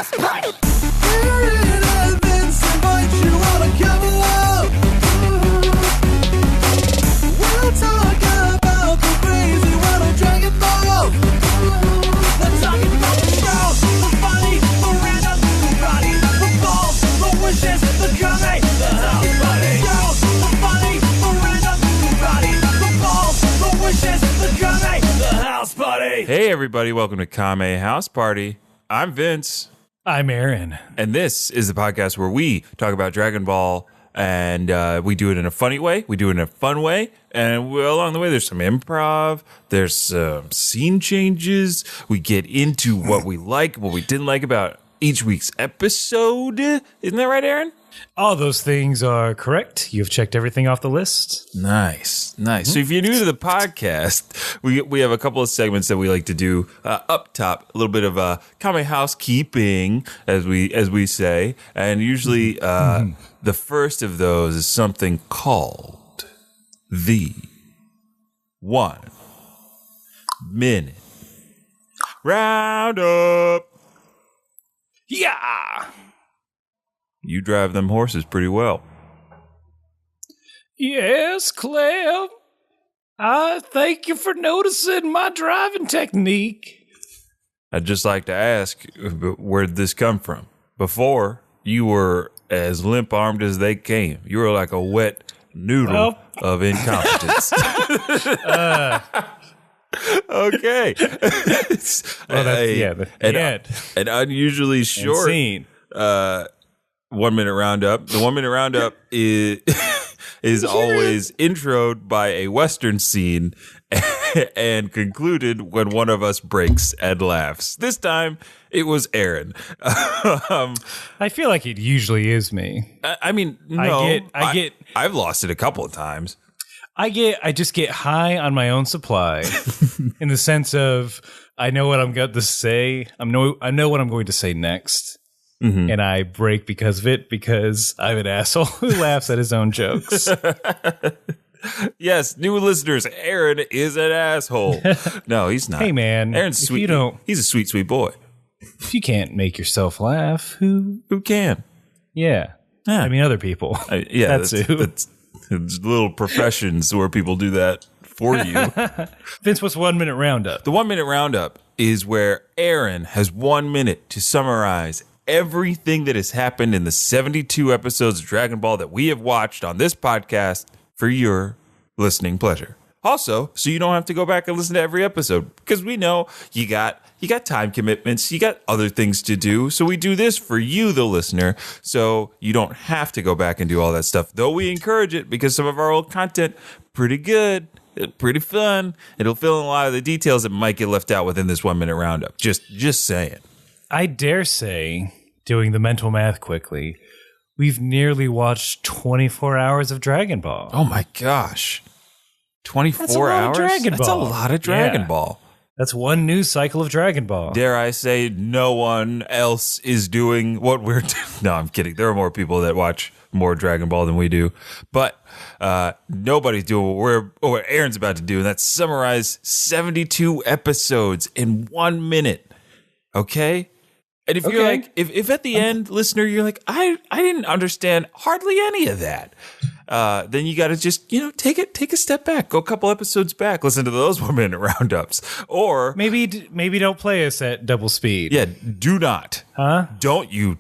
House Party. We'll talk about the crazy world of Dragon Ball. We're talking about the show, the funny, the random, the body, the balls, the wishes, the Kame, the House Party. Show, the funny, the random, the body, the balls, the wishes, the Kame, the House Party. Hey everybody, welcome to Kame House Party. I'm Vince. I'm Aaron. And this is the podcast where we talk about Dragon Ball, and we do it in a funny way, we do it in a fun way, and along the way there's some improv, there's some scene changes, we get into what we like, what we didn't like about each week's episode. Isn't that right, Aaron? All those things are correct. You've checked everything off the list. Nice. So if you're new to the podcast, we have a couple of segments that we like to do up top, a little bit of Kame housekeeping, as we say, and usually the first of those is something called the 1 minute roundup. Yeah. You drive them horses pretty well. Yes, Clem. I thank you for noticing my driving technique. I'd just like to ask, where'd this come from? Before, you were as limp-armed as they came. You were like a wet noodle of incompetence. Okay. An unusually short scene. 1 minute roundup. The 1 minute roundup is always introed by a Western scene and concluded when one of us breaks and laughs. This time it was Aaron. I feel like it usually is me. I mean, no, I've lost it a couple of times. I just get high on my own supply in the sense of I know what I'm going to say. I know what I'm going to say next. Mm-hmm. And I break because of it, because I'm an asshole who laughs at his own jokes. Yes, new listeners, Aaron is an asshole. No, he's not. Hey, man. Aaron's sweet. He's a sweet, sweet boy. If you can't make yourself laugh, who can? Yeah. I mean, other people. That's little professions where people do that for you. Vince, what's 1 minute roundup? The 1 minute roundup is where Aaron has 1 minute to summarize everything that has happened in the 72 episodes of Dragon Ball that we have watched on this podcast for your listening pleasure. Also, so you don't have to go back and listen to every episode, because we know you got time commitments, you got other things to do. So we do this for you, the listener, so you don't have to go back and do all that stuff. Though we encourage it, because some of our old content, pretty good, pretty fun. It'll fill in a lot of the details that might get left out within this 1 minute roundup. Just saying. I dare say, doing the mental math quickly, we've nearly watched 24 hours of Dragon Ball. Oh my gosh. 24 hours? That's a lot of Dragon Ball. That's one news cycle of Dragon Ball. Dare I say no one else is doing what we're doing? No, I'm kidding. There are more people that watch more Dragon Ball than we do. But nobody's doing what Aaron's about to do, and that's summarize 72 episodes in 1 minute. Okay? And if you're like, if at the end, listener, you're like, I didn't understand hardly any of that, then you got to just, take a step back, go a couple episodes back, listen to those 1 minute roundups, or maybe don't play us at double speed. Yeah, do not. Huh? Don't you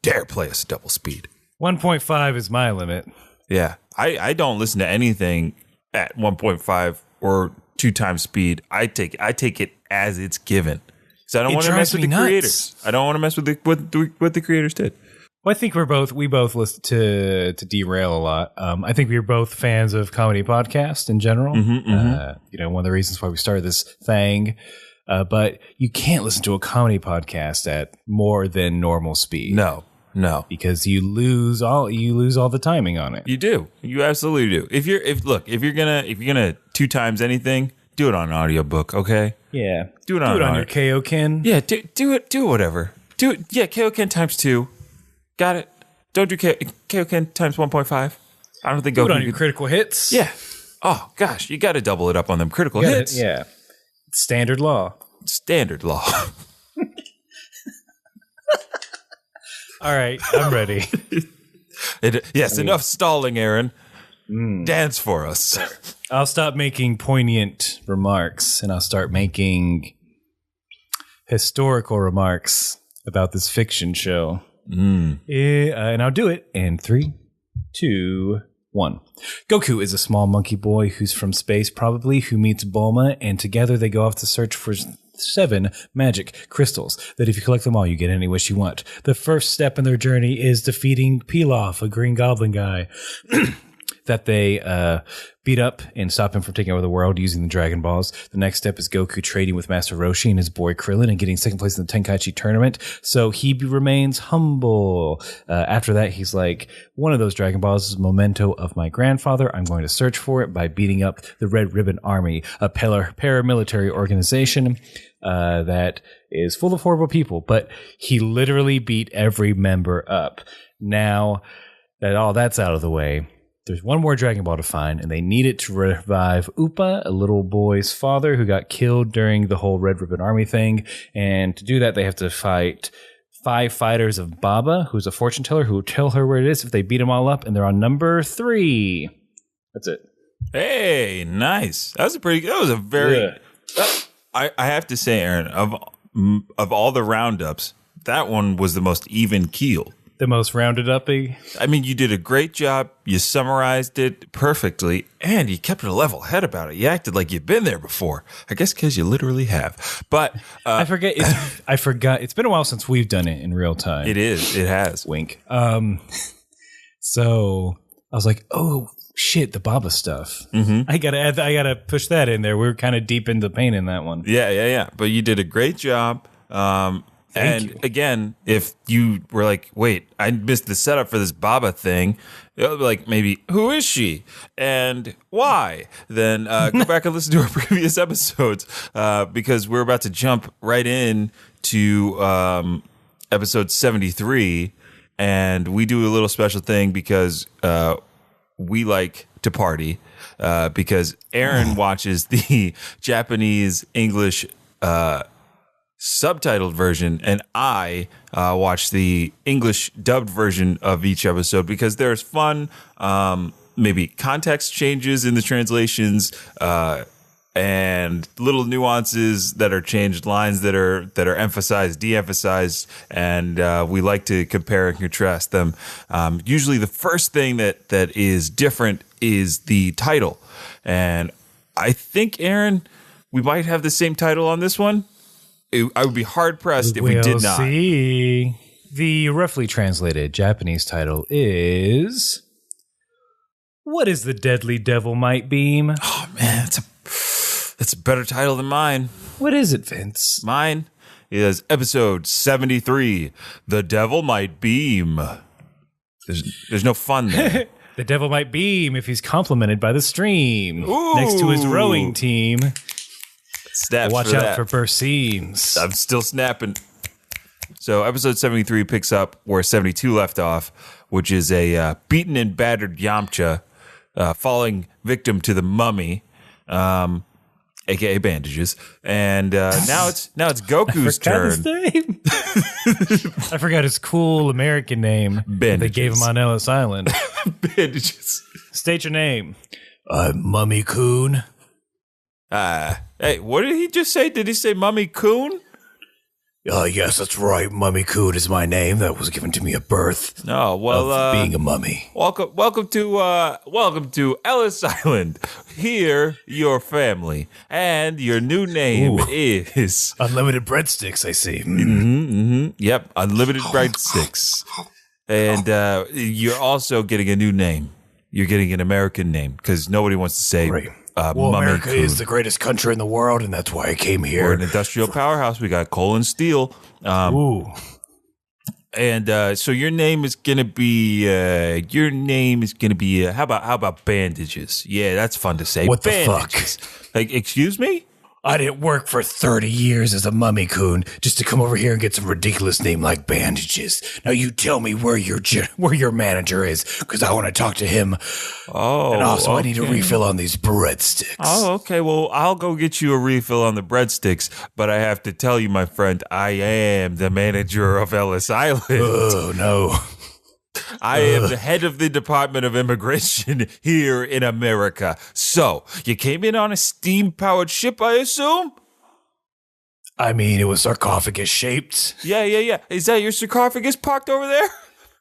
dare play us at double speed. 1.5 is my limit. Yeah, I don't listen to anything at 1.5 or 2 times speed. I take it as it's given. So I don't want to mess with the creators. I don't want to mess with what the creators did. Well, I think we both listen to Derail a lot. I think we're both fans of comedy podcasts in general. Mm-hmm. One of the reasons why we started this thing. But you can't listen to a comedy podcast at more than normal speed. No, because you lose all the timing on it. You do. You absolutely do. If you're gonna 2 times anything, do it on an audiobook, okay? Yeah. Do it on your Kaioken. Yeah, do it whatever. Do it. Yeah, Kaioken times 2. Got it. Don't do Kaioken times 1.5. I don't think Goku. Do it on your critical hits. Yeah. Oh gosh, you got to double it up on them critical hits. Yeah. Standard law. Standard law. All right, I'm ready. Enough stalling, Aaron. Dance for us. I'll stop making poignant remarks and I'll start making historical remarks about this fiction show. And I'll do it in 3, 2, 1. Goku is a small monkey boy who's from space, probably, who meets Bulma, and together they go off to search for 7 magic crystals that if you collect them all, you get any wish you want. The first step in their journey is defeating Pilaf, a green goblin guy that they beat up and stop him from taking over the world using the Dragon Balls. The next step is Goku trading with Master Roshi and his boy Krillin and getting second place in the Tenkaichi tournament. So he remains humble. After that, he's like, one of those Dragon Balls is a memento of my grandfather. I'm going to search for it by beating up the Red Ribbon Army, a paramilitary organization that is full of horrible people. But he literally beat every member up. Now that all that's out of the way, there's one more Dragon Ball to find, and they need it to revive Upa, a little boy's father who got killed during the whole Red Ribbon Army thing. And to do that, they have to fight 5 fighters of Baba, who's a fortune teller, who will tell her where it is if they beat them all up, and they're on number 3. That's it. Hey, nice. That was a very... I have to say, Aaron, of all the roundups, that one was the most even keel. The most rounded up-y. I mean, you did a great job. You summarized it perfectly, and you kept a level head about it. You acted like you've been there before. I guess because you literally have. But I forget. It's been a while since we've done it in real time. It is. It has. Wink. So I was like, oh shit, the Baba stuff. I gotta push that in there. We were kind of deep into the pain in that one. Yeah. But you did a great job. Thank you. Again, if you were like, wait, I missed the setup for this Baba thing, like maybe, who is she and why? Then go back and listen to our previous episodes because we're about to jump right in to episode 73. And we do a little special thing because we like to party because Aaron watches the Japanese English subtitled version, and I watch the English dubbed version of each episode because there's fun, maybe context changes in the translations, and little nuances that are changed, lines that are emphasized, de-emphasized, and we like to compare and contrast them. Usually, the first thing that is different is the title, and I think, Aaron, we might have the same title on this one. I would be hard-pressed if we did not. See. The roughly translated Japanese title is... What is the Deadly Devilmite Beam? Oh, man, that's a better title than mine. What is it, Vince? Mine is episode 73, The Devilmite Beam. There's no fun there. The Devilmite Beam if he's complimented by the stream. Ooh. Next to his rowing team. Snaps Watch for out that. for burst seams. I'm still snapping. So episode 73 picks up where 72 left off, which is a beaten and battered Yamcha falling victim to the mummy, aka bandages. And now it's Goku's turn. His name. I forgot his cool American name. Bandages. They gave him on Ellis Island. Bandages. State your name. Mummy Coon. Hey, what did he just say? Did he say Mummy Coon? Yes, that's right. Mummy Coon is my name. That was given to me at birth. No, well, of being a mummy. Welcome to Ellis Island. Here, your family, and your new name is Unlimited breadsticks. I see. Yep, unlimited breadsticks, and you're also getting a new name. You're getting an American name because nobody wants to say. Right. Mummy America Coon. is the greatest country in the world, and that's why I came here. We're an industrial powerhouse. We got coal and steel. And so your name is gonna be how about bandages? Yeah, that's fun to say. What the bandages. Like, excuse me? I didn't work for 30 years as a mummy-kun just to come over here and get some ridiculous name like bandages. Now you tell me where your manager is, because I want to talk to him. Oh, and also okay. I need a refill on these breadsticks. Oh, okay. Well, I'll go get you a refill on the breadsticks, but I have to tell you, my friend, I am the manager of Ellis Island. Oh, no. I am the head of the Department of Immigration here in America. So, you came in on a steam-powered ship, I assume? I mean, it was sarcophagus-shaped. Yeah. Is that your sarcophagus parked over there?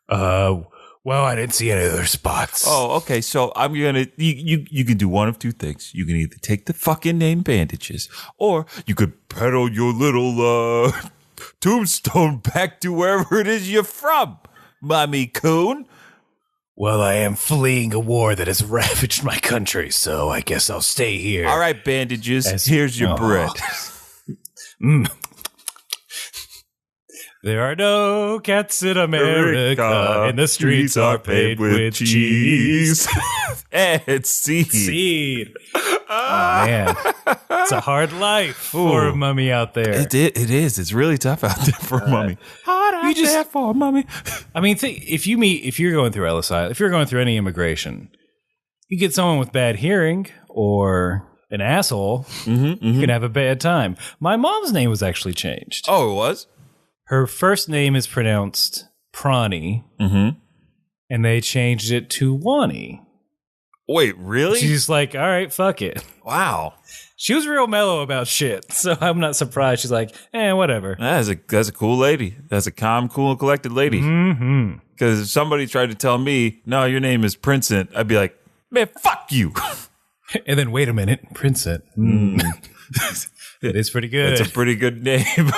Well, I didn't see any other spots. Oh, okay. So I'm gonna you can do one of two things. You can either take the fucking name bandages, or you could pedal your little tombstone back to wherever it is you're from, Mommy Coon. Well, I am fleeing a war that has ravaged my country, so I guess I'll stay here. All right, bandages. Here's your bread. There are no cats in America, and the streets are paved with cheese. And seed. Oh, man. It's a hard life for a mummy out there. It is. It's really tough out there for a mummy. Hard out there for a mummy. I mean, if you're going through Ellis Island, if you're going through any immigration, you get someone with bad hearing or an asshole, you can have a bad time. My mom's name was actually changed. Oh, it was? Her first name is pronounced Prani, and they changed it to Wani. Wait, really? She's like, all right, fuck it. Wow. She was real mellow about shit, so I'm not surprised. She's like, whatever. That's a cool lady. That's a calm, cool, and collected lady. Because if somebody tried to tell me, no, your name is Princent, I'd be like, man, fuck you. And then, wait a minute, Princent. It is pretty good. That's a pretty good name.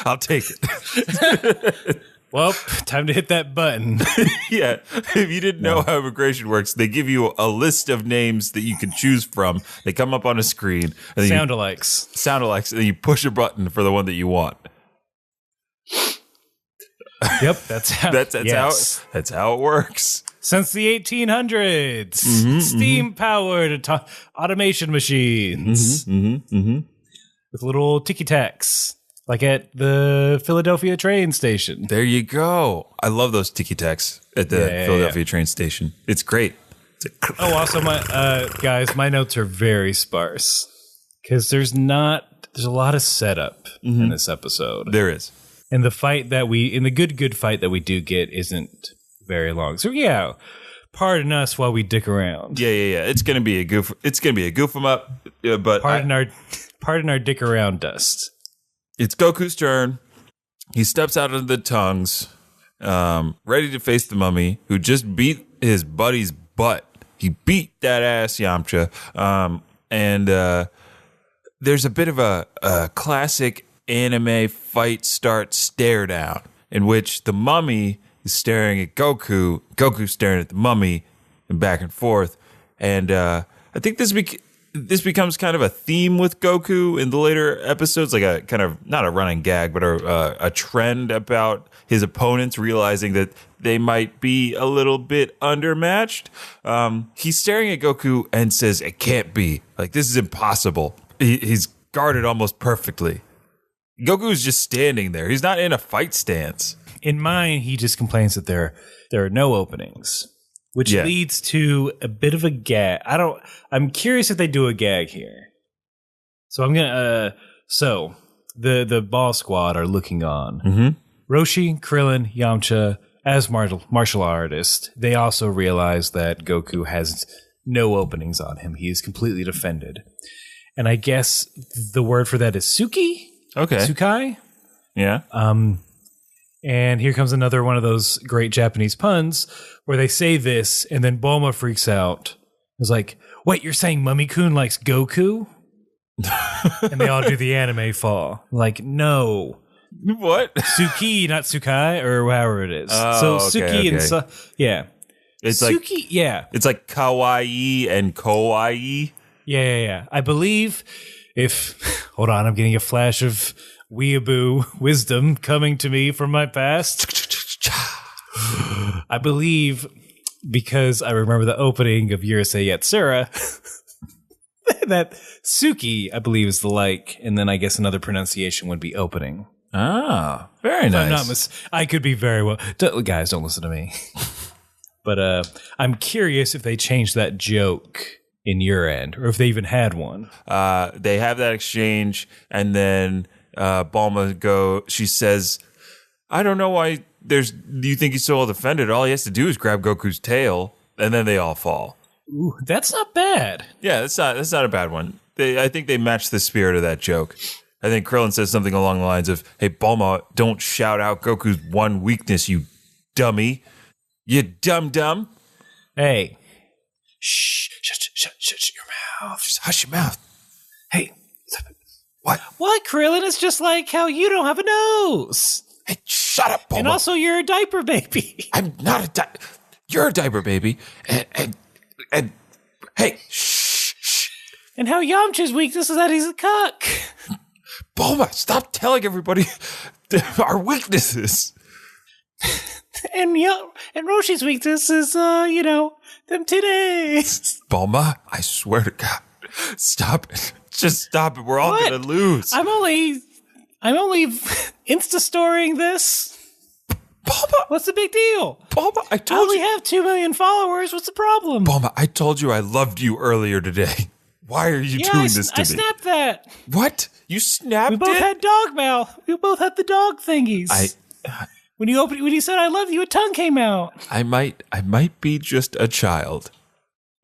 I'll take it. Well, time to hit that button. Yeah. If you didn't know how immigration works, they give you a list of names that you can choose from. They come up on a screen. Sound-alikes. Sound-alikes. And then you push a button for the one that you want. Yep, that's how it works. Since the 1800s, steam-powered automation machines with little ticky-tacks. Like at the Philadelphia train station. There you go. I love those tiki-taks at the Philadelphia train station. It's great. Also, my notes are very sparse because there's a lot of setup in this episode. There is. And the fight the good fight that we do get isn't very long. So yeah, pardon us while we dick around. Yeah. It's gonna be a goof. It's gonna be a goof 'em up. But pardon our dick around dust. It's Goku's turn. He steps out of the tongues, ready to face the mummy, who just beat his buddy's butt. He beat that ass, Yamcha. And there's a bit of a classic anime fight start stare down, in which the mummy is staring at Goku, Goku's staring at the mummy, and back and forth. And I think this becomes kind of a theme with Goku in the later episodes, like a kind of, not a running gag, but a trend about his opponents realizing that they might be a little bit undermatched. He's staring at Goku and says, it can't be. Like, this is impossible. He's guarded almost perfectly. Goku's just standing there. He's not in a fight stance. In mine, he just complains that there are no openings. Which leads to a bit of a gag. I'm curious if they do a gag here. So I'm gonna. So the ball squad are looking on. Roshi, Krillin, Yamcha, as martial artists, they also realize that Goku has no openings on him. He is completely defended. And I guess the word for that is Suki. Okay. Sukai. Yeah. And here comes another one of those great Japanese puns where they say this, and then Bulma freaks out. It's like, wait, you're saying Mummy-kun likes Goku? And they all do the anime fall. Like, no. What? Suki, not Sukai, or however it is. So Suki and yeah. It's Suki, like, yeah. It's like kawaii and kawaii. Yeah. I believe hold on, I'm getting a flash of weeaboo wisdom coming to me from my past. I believe, because I remember the opening of Yurusei Yatsura, that Suki, I believe, is the like, and then I guess another pronunciation would be opening. Ah, very nice. I could be very well. Guys, don't listen to me. But I'm curious if they changed that joke in your end, or if they even had one. They have that exchange, and then she says, I don't know why do you think he's so offended? All he has to do is grab Goku's tail, and then they all fall. Ooh, that's not bad. Yeah, that's not a bad one. I think they match the spirit of that joke. I think Krillin says something along the lines of, hey, Bulma, don't shout out Goku's one weakness, you dummy. You dumb. Hey. Shh, shut your mouth. Just hush your mouth. Hey. What? What, Krillin? It's just like how you don't have a nose. Hey, shut up, Bulma. And also, you're a diaper baby. I'm not a diaper. You're a diaper baby. And hey, shh. And how Yamcha's weakness is that he's a cuck. Bulma, stop telling everybody our weaknesses. And Roshi's weakness is, them titties. Bulma, I swear to God, stop it. Just stop it. We're all going to lose. I'm only Insta-storing this. Bulma. What's the big deal? Bulma, I I only have 2 million followers. What's the problem? Bulma, I told you I loved you earlier today. Why are you doing this to me? I snapped that. What? You snapped it? We both had dog mouth. We both had the dog thingies. When you said I love you, a tongue came out. I might be just a child.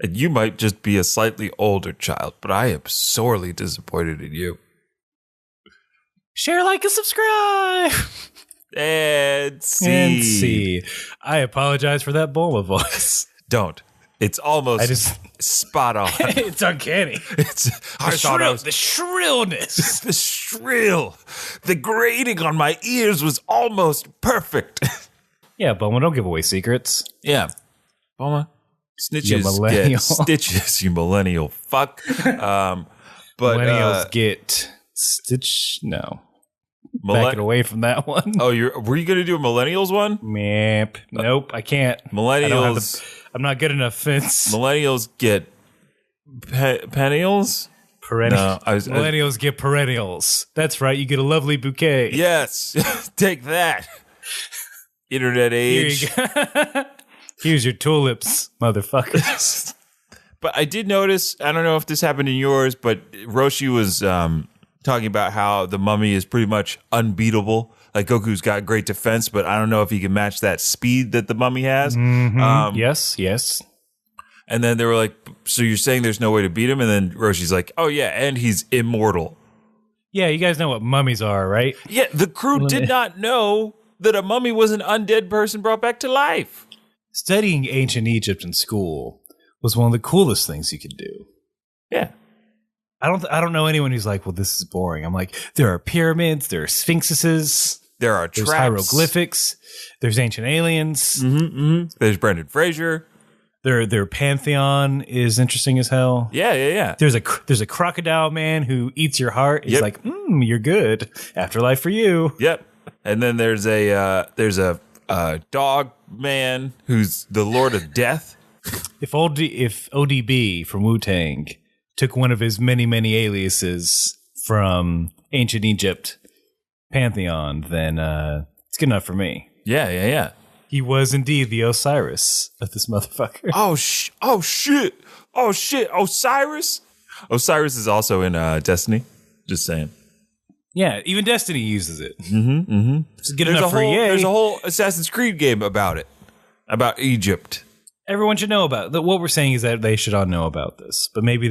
And you might just be a slightly older child, but I am sorely disappointed in you. Share, like, and subscribe. And see. I apologize for that Bulma voice. Don't. It's almost spot on. It's uncanny. The shrillness. The shrill. The grating on my ears was almost perfect. Yeah, Bulma, don't give away secrets. Yeah. Bulma, snitches get stitches, you millennial fuck. But millennials get stitch. No. Back it away from that one. Oh, were you going to do a millennials one? Meep. Nope, I can't. Millennials. I'm not good enough, Vince. Millennials get pennials? Perennial. No, millennials get perennials. That's right. You get a lovely bouquet. Yes. Take that. Internet age. Here you go. Here's your tulips, motherfuckers. But I did notice, I don't know if this happened in yours, but Roshi was talking about how the mummy is pretty much unbeatable. Like, Goku's got great defense, but I don't know if he can match that speed that the mummy has. Mm-hmm. Yes. And then they were like, so you're saying there's no way to beat him? And then Roshi's like, oh, yeah, and he's immortal. Yeah, you guys know what mummies are, right? Yeah, the crew did not know that a mummy was an undead person brought back to life. Studying ancient Egypt in school was one of the coolest things you could do. Yeah. I don't know anyone who's like, well, this is boring. I'm like, there are pyramids, there are sphinxes, there's traps, hieroglyphics, there's ancient aliens. There's Brendan Fraser. Their pantheon is interesting as hell. Yeah. There's a crocodile man who eats your heart. He's like, you're good. Afterlife for you. Yep. And then there's a dog man who's the Lord of Death. If ODB from Wu-Tang took one of his many, many aliases from ancient Egypt pantheon, then it's good enough for me. Yeah. He was indeed the Osiris of this motherfucker. Oh shit! Osiris is also in Destiny. Just saying. Yeah, even Destiny uses it. It's good enough for EA. There's a whole Assassin's Creed game about it, about Egypt. Everyone should know about it. What we're saying is that they should all know about this, but maybe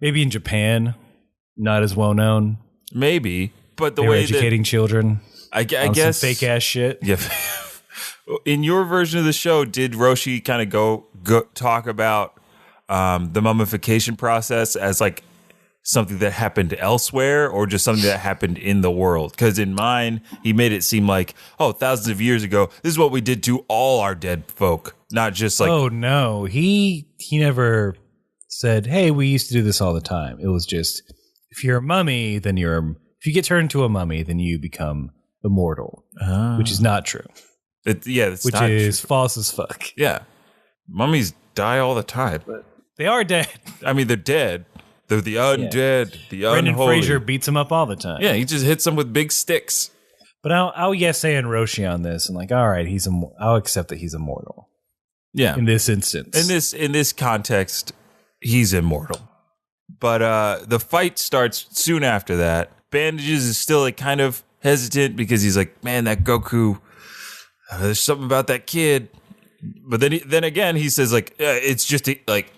in Japan, not as well known. Maybe, but they were educating children. I guess some fake ass shit. Yeah. In your version of the show, did Roshi kind of go talk about the mummification process as like something that happened elsewhere or just something that happened in the world? Because in mine, he made it seem like, thousands of years ago, this is what we did to all our dead folk, not just like... Oh, no. He never said, hey, we used to do this all the time. It was just, if you're a mummy, then if you get turned into a mummy, then you become immortal, which is not true. It's which not is true. False as fuck. Yeah. Mummies die all the time. They are dead. I mean, they're dead. They're the undead, the Brendan unholy. Fraser beats him up all the time. Yeah, he just hits them with big sticks. But I'll say in Roshi on this, and like, all right, I'll accept that he's immortal. Yeah, in this instance, in this context, he's immortal. But the fight starts soon after that. Bandages is still like kind of hesitant because he's like, man, that Goku. There's something about that kid. But then again, he says like, it's just like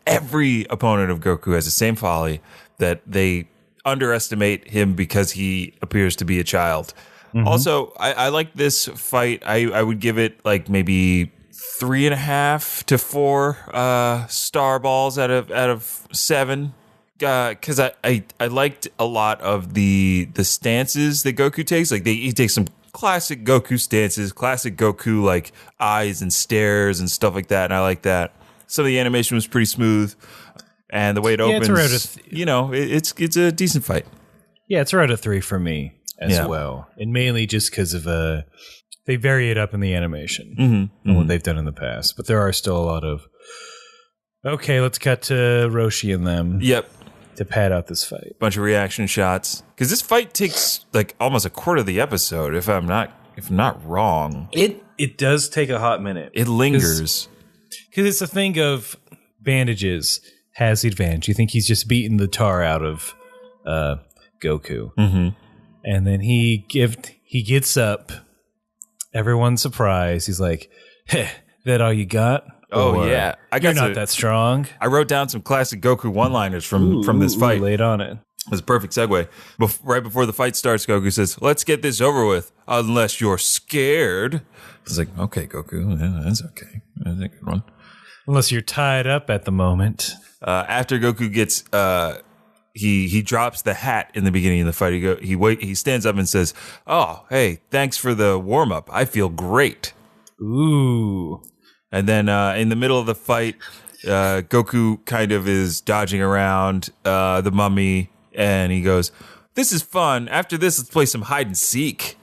every opponent of Goku has the same folly that they underestimate him because he appears to be a child. Mm-hmm. Also, I like this fight. I would give it like maybe 3.5 to 4 star balls out of 7. Because I liked a lot of the stances that Goku takes. Like he takes some classic Goku stances, classic Goku like eyes and stares and stuff like that. And I like that. Some of the animation was pretty smooth, and the way it opens, it's a decent fight. Yeah, it's around a 3 for me as well, and mainly just because of they vary it up in the animation and what they've done in the past. But there are still a lot of let's cut to Roshi and them. Yep. To pad out this fight. Bunch of reaction shots. Because this fight takes like almost a quarter of the episode, if I'm not wrong. It does take a hot minute. It lingers. Because it's a thing of Bandages has the advantage. You think he's just beaten the tar out of Goku. Mm-hmm. And then he gets up. Everyone's surprised. He's like, hey, that all you got? Oh, yeah. You're not that strong. I wrote down some classic Goku one-liners from this fight. Laid on it. It was a perfect segue. Right before the fight starts, Goku says, let's get this over with, unless you're scared. I was like, okay, Goku, yeah, that's okay. That's a good one. Unless you're tied up at the moment. After Goku gets... He drops the hat in the beginning of the fight. He stands up and says, oh, hey, thanks for the warm-up. I feel great. Ooh. And then in the middle of the fight, Goku kind of is dodging around the mummy, and he goes, this is fun. After this, let's play some hide and seek.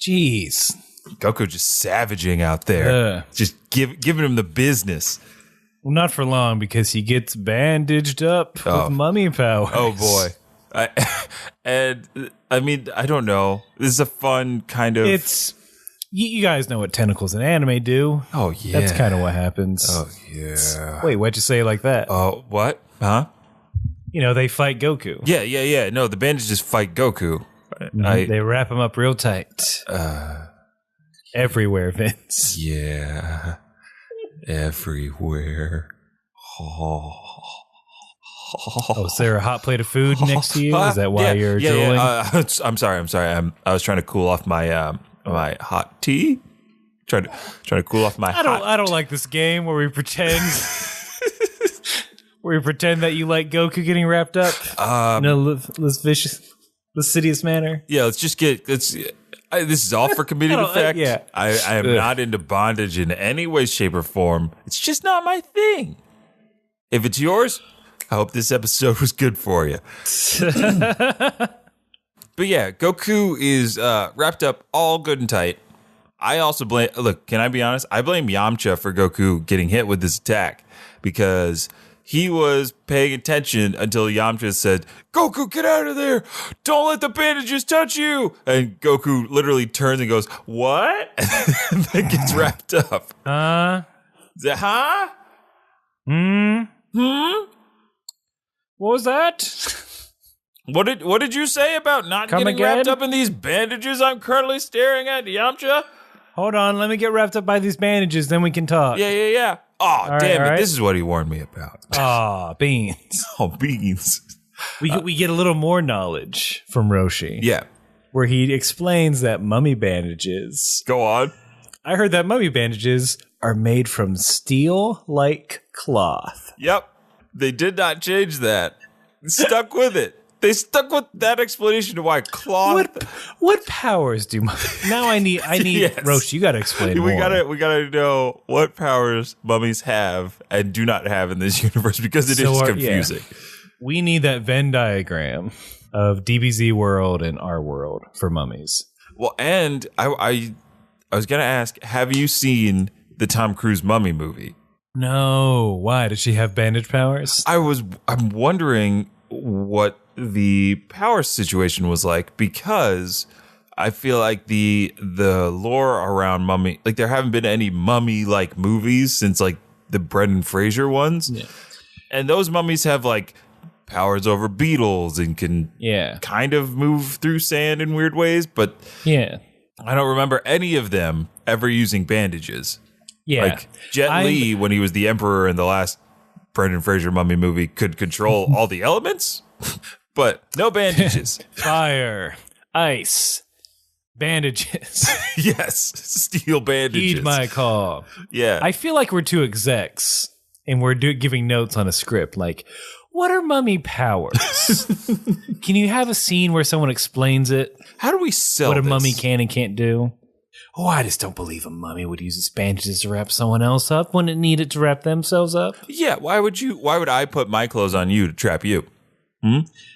Jeez. Goku just savaging out there. Just giving him the business. Well, not for long, because he gets bandaged up with mummy powers. Oh, boy. I mean, I don't know. This is a fun kind of... You guys know what tentacles in anime do. Oh, yeah. That's kind of what happens. Oh, yeah. Wait, why'd you say it like that? Oh, what? Huh? They fight Goku. Yeah. No, the bandages fight Goku. They wrap him up real tight. Everywhere, Vince. Yeah. Everywhere. Oh, is there a hot plate of food next to you? Is that why you're drooling? Yeah. I'm sorry. I was trying to cool off my my hot tea. Trying to cool off my. I don't like this game where we pretend that you like Goku getting wrapped up in a lascivious manner. Yeah, let's just get. This is all for comedic effect. Yeah. I am not into bondage in any way, shape, or form. It's just not my thing. If it's yours, I hope this episode was good for you. But yeah, Goku is wrapped up all good and tight. I also blame... Look, can I be honest? I blame Yamcha for Goku getting hit with this attack because he was paying attention until Yamcha said, Goku, get out of there! Don't let the bandages touch you! And Goku literally turns and goes, what? And then gets wrapped up. Huh? What was that? What did you say about not getting wrapped up in these bandages I'm currently staring at, Yamcha? Hold on, let me get wrapped up by these bandages, then we can talk. Yeah. Oh, damn it. This is what he warned me about. Oh, beans. Oh, beans. We get a little more knowledge from Roshi. Yeah. Where he explains that mummy bandages. Go on. I heard that mummy bandages are made from steel-like cloth. Yep. They did not change that. Stuck with it. They stuck with that explanation to why cloth. What powers do now? I need yes. Roshi. You got to explain. We more. We gotta know what powers mummies have and do not have in this universe because it is confusing. Yeah. We need that Venn diagram of DBZ world and our world for mummies. Well, and I was gonna ask, have you seen the Tom Cruise Mummy movie? No. Why? Does she have bandage powers? I'm wondering what the power situation was like, because I feel like the lore around Mummy, like there haven't been any mummy-like movies since like the Brendan Fraser ones. Yeah. And those mummies have like powers over beetles and can kind of move through sand in weird ways, but I don't remember any of them ever using bandages. Yeah. Like Jet Li, when he was the Emperor in the last Brendan Fraser mummy movie, could control all the elements, but no bandages. Fire, ice, bandages. Yes, steel bandages. Heed my call. Yeah. I feel like we're two execs and we're giving notes on a script like, what are mummy powers? Can you have a scene where someone explains it? How do we sell what a this? mummy can and can't do? Oh, I just don't believe a mummy would use its bandages to wrap someone else up when it needed to wrap themselves up. Yeah, why would I put my clothes on you to trap you?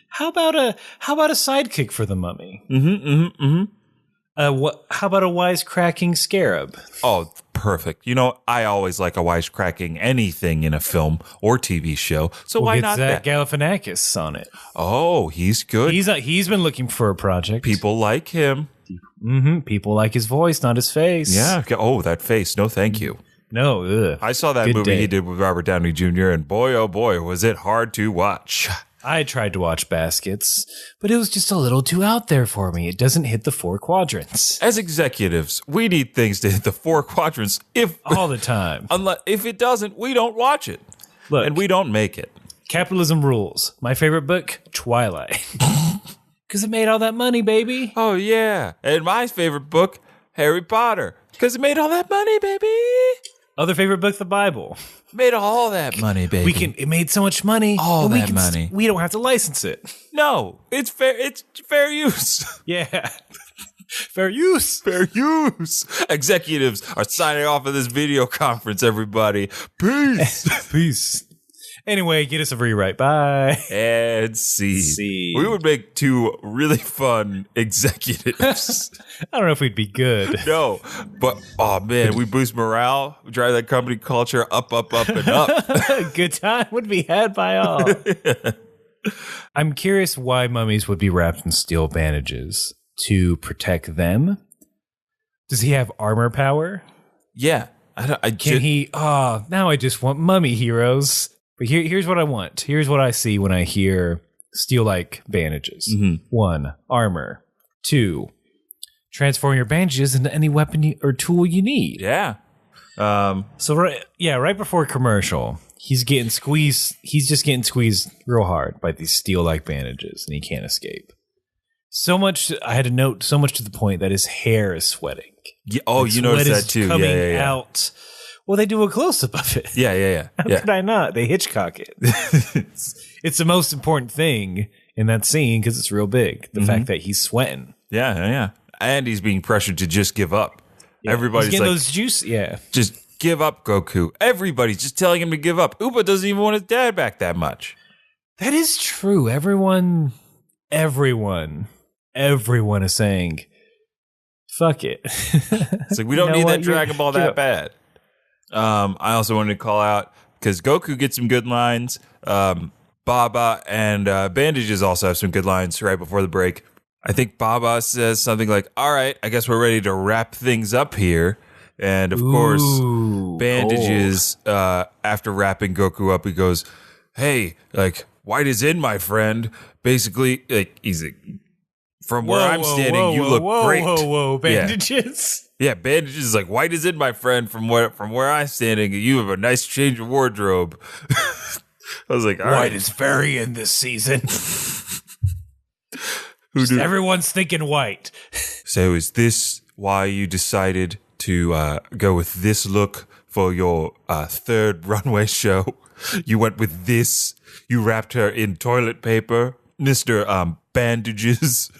How about a sidekick for the mummy? How about a wisecracking scarab? Oh, perfect. You know, I always like a wisecracking anything in a film or TV show. So why not that? Galifianakis on it. Oh, he's good. He's been looking for a project. People like him. People like his voice, not his face. Yeah. Oh, that face. No, thank you. No. Ugh. I saw that movie he did with Robert Downey Jr. and boy, oh boy, was it hard to watch. I tried to watch Baskets, but it was just a little too out there for me. It doesn't hit the 4 quadrants. As executives, we need things to hit the 4 quadrants all the time. If it doesn't, we don't watch it. Look, and we don't make it. Capitalism rules. My favorite book, Twilight. Because it made all that money, baby. Oh, yeah. And my favorite book, Harry Potter. Because it made all that money, baby. Other favorite book, the Bible. Made all that money, baby. It made so much money. All that money. We don't have to license it. No, it's fair use. Yeah. Fair use. Fair use. Executives are signing off of this video conference, everybody. Peace. Peace. Anyway, get us a rewrite. Bye. And see. We would make 2 really fun executives. I don't know if we'd be good. No, but oh man, we boost morale, we drive that company culture up, and up. Good time would be had by all. I'm curious why mummies would be wrapped in steel bandages. To protect them? Does he have armor power? Yeah. Now I just want mummy heroes. But here's what I want. Here's what I see when I hear steel-like bandages. 1, armor. 2, transform your bandages into any weapon or tool you need. Yeah. Right before commercial, he's getting squeezed. He's just getting squeezed real hard by these steel-like bandages, and he can't escape. So much. I had to note so much to the point that his hair is sweating. Yeah, you noticed that too. Coming out. Well, they do a close-up of it. Yeah. How could I not? They Hitchcock it. It's the most important thing in that scene because it's real big. The fact that he's sweating. Yeah. And he's being pressured to just give up. Yeah. Everybody's getting like, those juice. Yeah. Just give up, Goku. Everybody's just telling him to give up. Upa doesn't even want his dad back that much. That is true. Everyone is saying, fuck it. It's like, we don't need that Dragon Ball that bad. I also wanted to call out, because Goku gets some good lines. Baba and Bandages also have some good lines right before the break. I think Baba says something like, all right, I guess we're ready to wrap things up here. And of course, Bandages, after wrapping Goku up, he goes, hey, like, white is in, my friend. Basically, like, he's like, from where I'm standing, you look great. Bandages. Yeah, Bandages is like, white is in, my friend. From where I'm standing, you have a nice change of wardrobe. I was like, all right. White is very in this season. Everyone's thinking white. So is this why you decided to go with this look for your 3rd runway show? You went with this. You wrapped her in toilet paper, Mr. Bandages.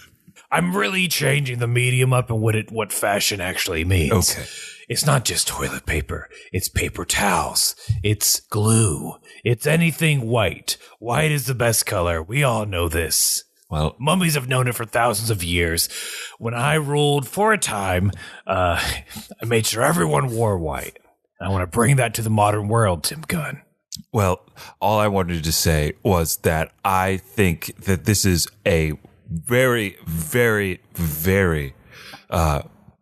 I'm really changing the medium up and what fashion actually means. Okay. It's not just toilet paper. It's paper towels. It's glue. It's anything white. White is the best color. We all know this. Well, mummies have known it for thousands of years. When I ruled for a time, I made sure everyone wore white. I want to bring that to the modern world, Tim Gunn. Well, all I wanted to say was that I think that this is a very, very, very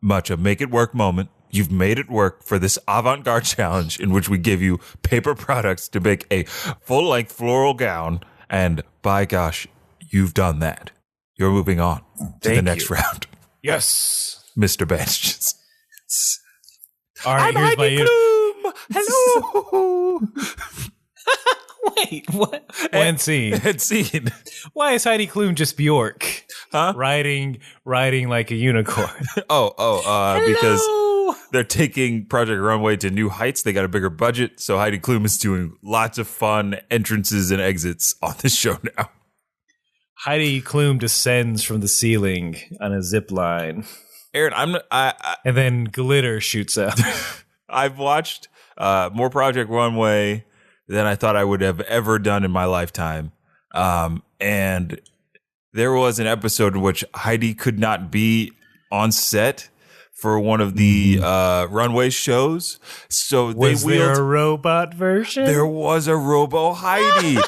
much a make it work moment. You've made it work for this avant-garde challenge in which we give you paper products to make a full-length floral gown. And by gosh, you've done that. You're moving on to the next round. Yes. Mr. Bandages. All right, here's my Klum. Hello. Wait, what? End scene. End scene. Why is Heidi Klum just Bjork? Huh? Riding like a unicorn. Because they're taking Project Runway to new heights. They got a bigger budget, so Heidi Klum is doing lots of fun entrances and exits on this show now. Heidi Klum descends from the ceiling on a zip line. Aaron, and then glitter shoots out. I've watched more Project Runway than I thought I would have ever done in my lifetime. And there was an episode in which Heidi could not be on set for one of the Runway shows. So was there a robot version? There was a Robo Heidi.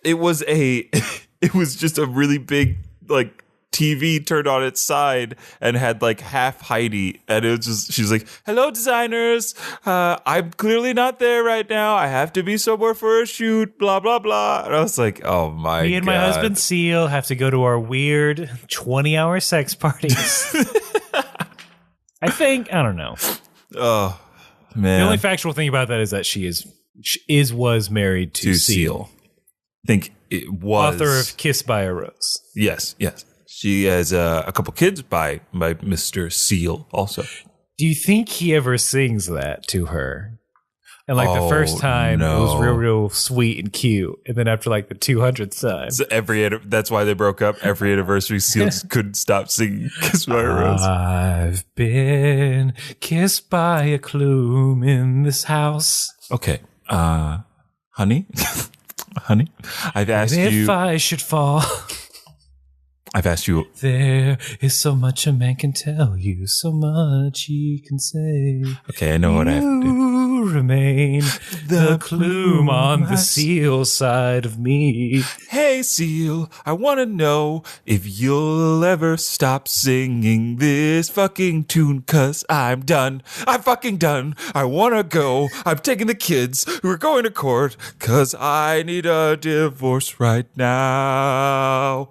It was just a really big like TV turned on its side and had like half Heidi, and it was just, she's like, "Hello, designers. I'm clearly not there right now. I have to be somewhere for a shoot. Blah blah blah." And I was like, "Oh my!" Me and my husband Seal have to go to our weird 20-hour sex parties. I don't know. Oh man! The only factual thing about that is that she was married to Seal. I think it was author of "Kiss by a Rose." Yes. She has a couple kids by Mr. Seal also. Do you think he ever sings that to her? And like the first time, it was real sweet and cute. And then after like the 200th time. So that's why they broke up. Every anniversary, Seal couldn't stop singing Kiss by a Rose. I've been kissed by a Klum in this house. Okay. Honey? Honey? I've asked you. If I should fall. I've asked you. There is so much a man can tell you, so much he can say. Okay, I know what I have to do. You remain the Klum on the Seal side of me. Hey, Seal, I want to know if you'll ever stop singing this fucking tune, 'cause I'm done. I'm fucking done. I want to go. I'm taking the kids. We're going to court, 'cause I need a divorce right now.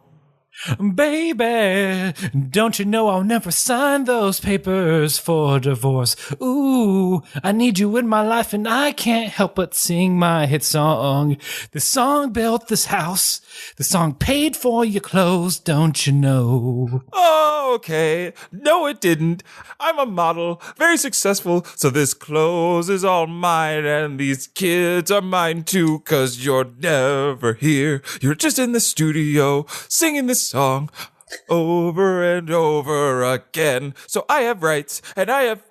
Baby, don't you know I'll never sign those papers for divorce? Ooh, I need you in my life and I can't help but sing my hit song. The song built this house. The song paid for your clothes, don't you know? Oh, okay. No, it didn't. I'm a model, very successful, so this clothes is all mine and these kids are mine too, 'cause you're never here. You're just in the studio singing this song over and over again. So I have rights and I have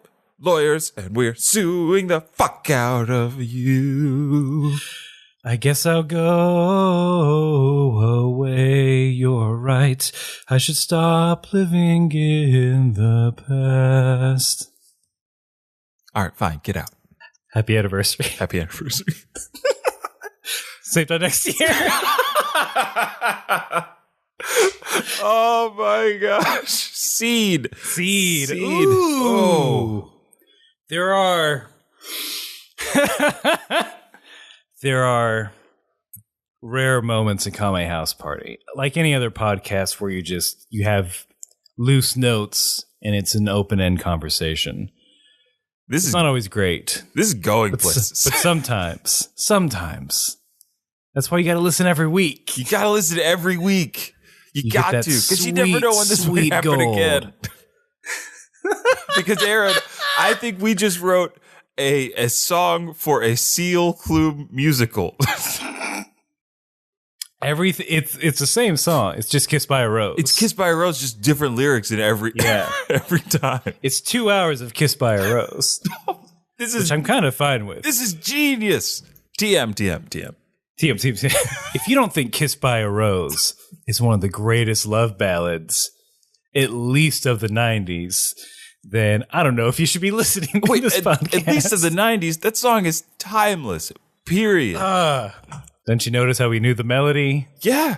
lawyers and we're suing the fuck out of you. I guess I'll go away. You're right. I should stop living in the past. All right, fine. Get out. Happy anniversary. Happy anniversary. Same time next year. Oh my gosh. Seed. Ooh. Oh. There are rare moments in Kame House Party. Like any other podcast where you have loose notes and it's an open-end conversation. This is not always great. This is going places. But sometimes. That's why you got to listen every week. You got to listen every week. You got to, because you never know when this will happen again. Because Aaron, I think we just wrote a song for a Seal Klum musical. Everything it's the same song. It's just "Kissed by a Rose." It's "Kissed by a Rose," just different lyrics in every time. It's 2 hours of "Kissed by a Rose," which I'm kind of fine with. This is genius. TM. If you don't think "Kissed by a Rose" is one of the greatest love ballads, at least of the 90s, then I don't know if you should be listening to this podcast. At least in the 90s, that song is timeless. Period. Don't you notice how we knew the melody? Yeah.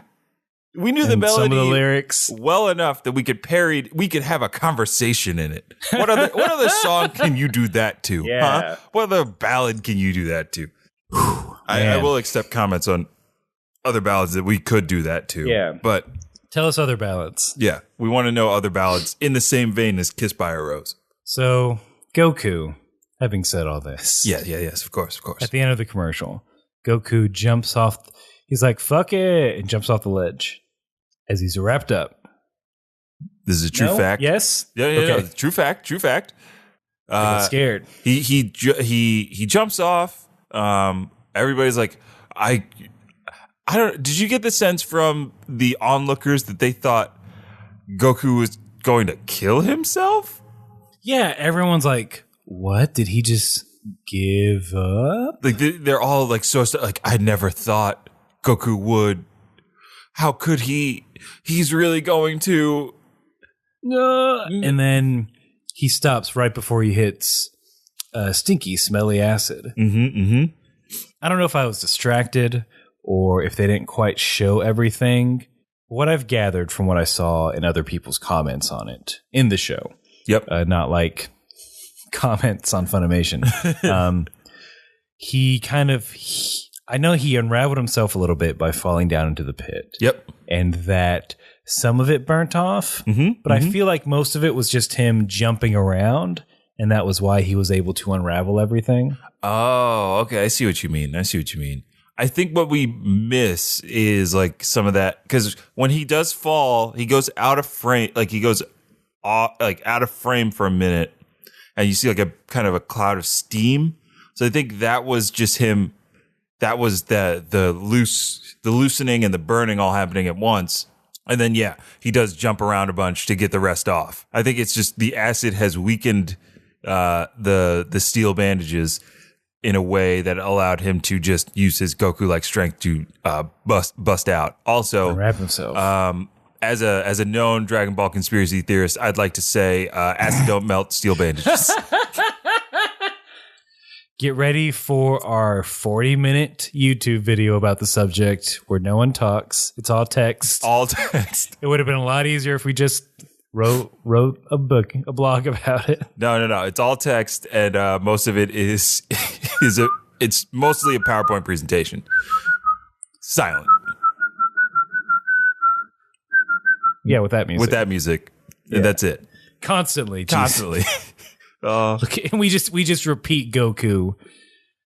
We knew the melody, some of the lyrics well enough that we could have a conversation in it. What other song can you do that to? Yeah. Huh? What other ballad can you do that to? I will accept comments on other ballads that we could do that to. Yeah. But tell us other ballads. yeah, we want to know other ballads in the same vein as Kiss by a Rose. So, Goku, having said all this. Yes, of course. At the end of the commercial, Goku jumps off. He's like, fuck it, and jumps off the ledge as he's wrapped up. This is a true fact. Yes? Yeah. Okay. True fact. I got scared. He jumps off. Everybody's like, I don't. Did you get the sense from the onlookers that they thought Goku was going to kill himself? Yeah, everyone's like, what? Did he just give up? Like they're all like like I never thought Goku would. How could he? He's really going to. No. And then he stops right before he hits stinky, smelly acid. I don't know if I was distracted or if they didn't quite show everything. What I've gathered from what I saw in other people's comments on it in the show. Yep. Not like comments on Funimation. I know he unraveled himself a little bit by falling down into the pit. Yep. And that some of it burnt off. But I feel like most of it was just him jumping around. And that was why he was able to unravel everything. Oh, okay. I see what you mean. I think what we miss is like some of that, because when he does fall, he goes out of frame. Like he goes out of frame for a minute, and you see like a kind of a cloud of steam. So I think that was just him. That was the loosening and the burning all happening at once. And then he does jump around a bunch to get the rest off. I think it's just the acid has weakened the steel bandages in a way that allowed him to just use his Goku-like strength to bust out. Also, Wrap himself. As a known Dragon Ball conspiracy theorist, I'd like to say acid don't melt steel bandages. Get ready for our 40-minute YouTube video about the subject where no one talks. It's all text. All text. It would have been a lot easier if we just wrote a blog about it. No. It's all text, and most of it it's mostly a PowerPoint presentation. Silent. Yeah, with that music. And that's it. Constantly. Okay, and we just repeat Goku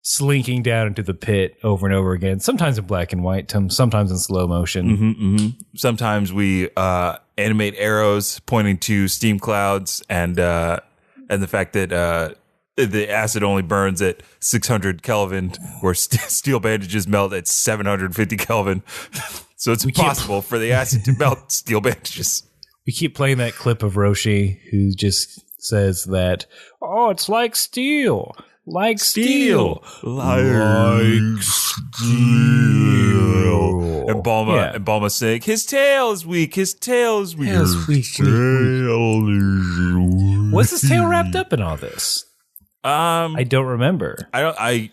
slinking down into the pit over and over again. Sometimes in black and white, sometimes in slow motion. Sometimes we animate arrows pointing to steam clouds, and the fact that the acid only burns at 600 Kelvin, where steel bandages melt at 750 Kelvin. So it's impossible for the acid to melt steel bandages. We keep playing that clip of Roshi who just says that, oh, it's like steel. Like steel. Like steel. And Bulma saying, his tail is weak. His tail is weak. What's his tail wrapped up in all this? I don't remember. I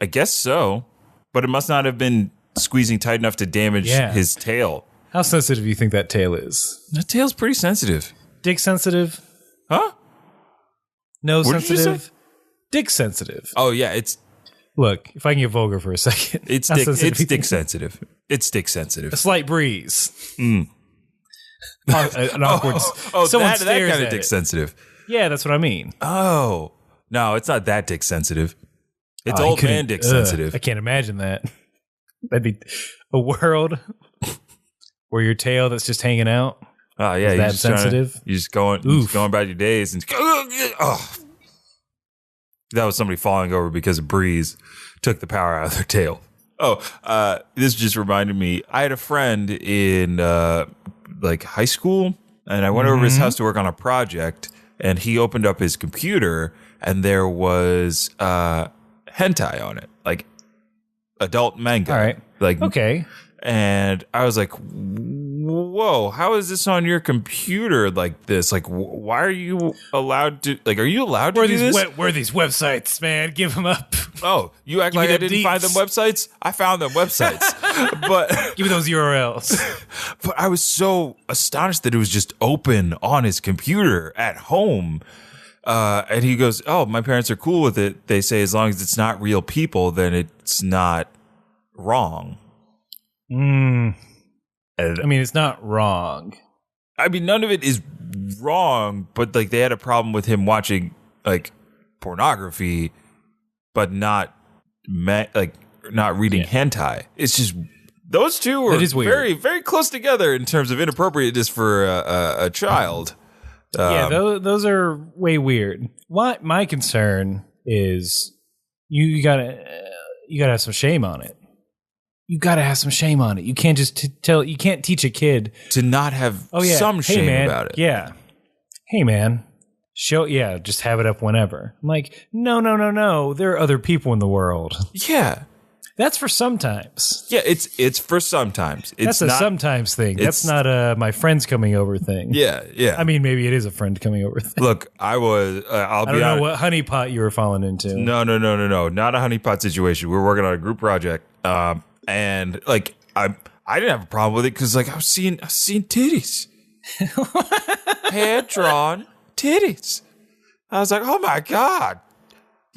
guess so. But it must not have been squeezing tight enough to damage his tail. How sensitive do you think that tail is? That tail's pretty sensitive. Dick sensitive? Huh? No what sensitive? Did you say? Dick sensitive. Oh, yeah. It's. Look, if I can get vulgar for a second. It's dick sensitive. It's dick sensitive. A slight breeze. Mm. An awkward. Someone that stares kind of at dick it. sensitive. Yeah, that's what I mean. Oh. No, it's not that dick sensitive. It's old man dick sensitive. I can't imagine that. That'd be a world where your tail that's just hanging out. Oh yeah, is that sensitive? You're just going about your days, and that was somebody falling over because a breeze took the power out of their tail. Oh, this just reminded me. I had a friend in like high school, and I went over to his house to work on a project, and he opened up his computer, and there was hentai on it, like adult manga. All right. Like okay. And I was like, whoa, how is this on your computer like this? Like, why are you allowed to, like, are you allowed to do this? Where are these websites, man? Give them up. Oh, you act like I didn't find them websites? I found them websites. But give me those URLs. But I was so astonished that it was just open on his computer at home. And he goes, oh, my parents are cool with it. They say as long as it's not real people, then it's not wrong. I mean, it's not wrong. I mean, none of it is wrong, but like they had a problem with him watching like pornography, but not reading hentai. It's just those two are very, very close together in terms of inappropriateness for a child. Those are way weird. What my concern is, you gotta have some shame on it. You gotta have some shame on it. You can't just you can't teach a kid to not have some shame about it. Yeah. Hey man, just have it up whenever. I'm like, no. There are other people in the world. Yeah. That's for sometimes. Yeah, it's for sometimes. That's a sometimes thing. That's not a my friend's coming over thing. Yeah. I mean, maybe it is a friend coming over thing. Look, I was. I don't know what honeypot you were falling into. No. Not a honeypot situation. We were working on a group project, and like I didn't have a problem with it because like I've seen titties, hand drawn titties. I was like, oh my god.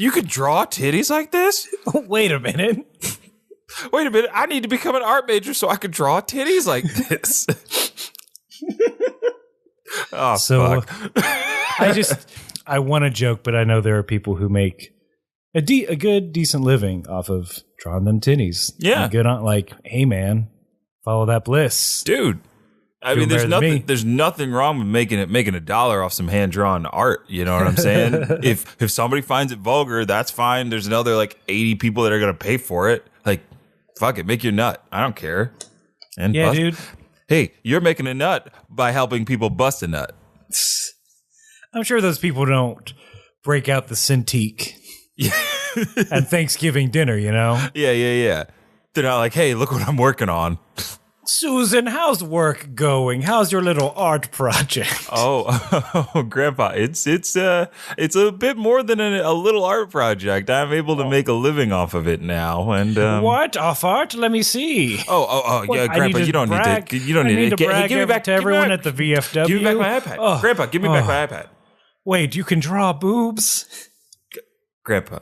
You could draw titties like this? Wait a minute. I need to become an art major so I could draw titties like this. Oh, so, fuck. I want to joke, but I know there are people who make a good, decent living off of drawing them titties. Yeah. And good on, like, hey, man, follow that bliss. Dude. I mean, there's nothing wrong with making $1 off some hand-drawn art. You know what I'm saying? If somebody finds it vulgar, that's fine. There's another like 80 people that are going to pay for it. Like, fuck it, make your nut. I don't care. And yeah, dude. Hey, you're making a nut by helping people bust a nut. I'm sure those people don't break out the Cintiq at Thanksgiving dinner, you know? Yeah. They're not like, hey, look what I'm working on. Susan, how's work going? How's your little art project? Oh, Grandpa, it's a bit more than a little art project. I'm able to make a living off of it now. And what off art? Let me see. Oh, yeah, Grandpa, you don't need to. You don't need to. Give me back to everyone at the VFW. Give me back my iPad, Grandpa. Give me back my iPad. Wait, you can draw boobs, Grandpa.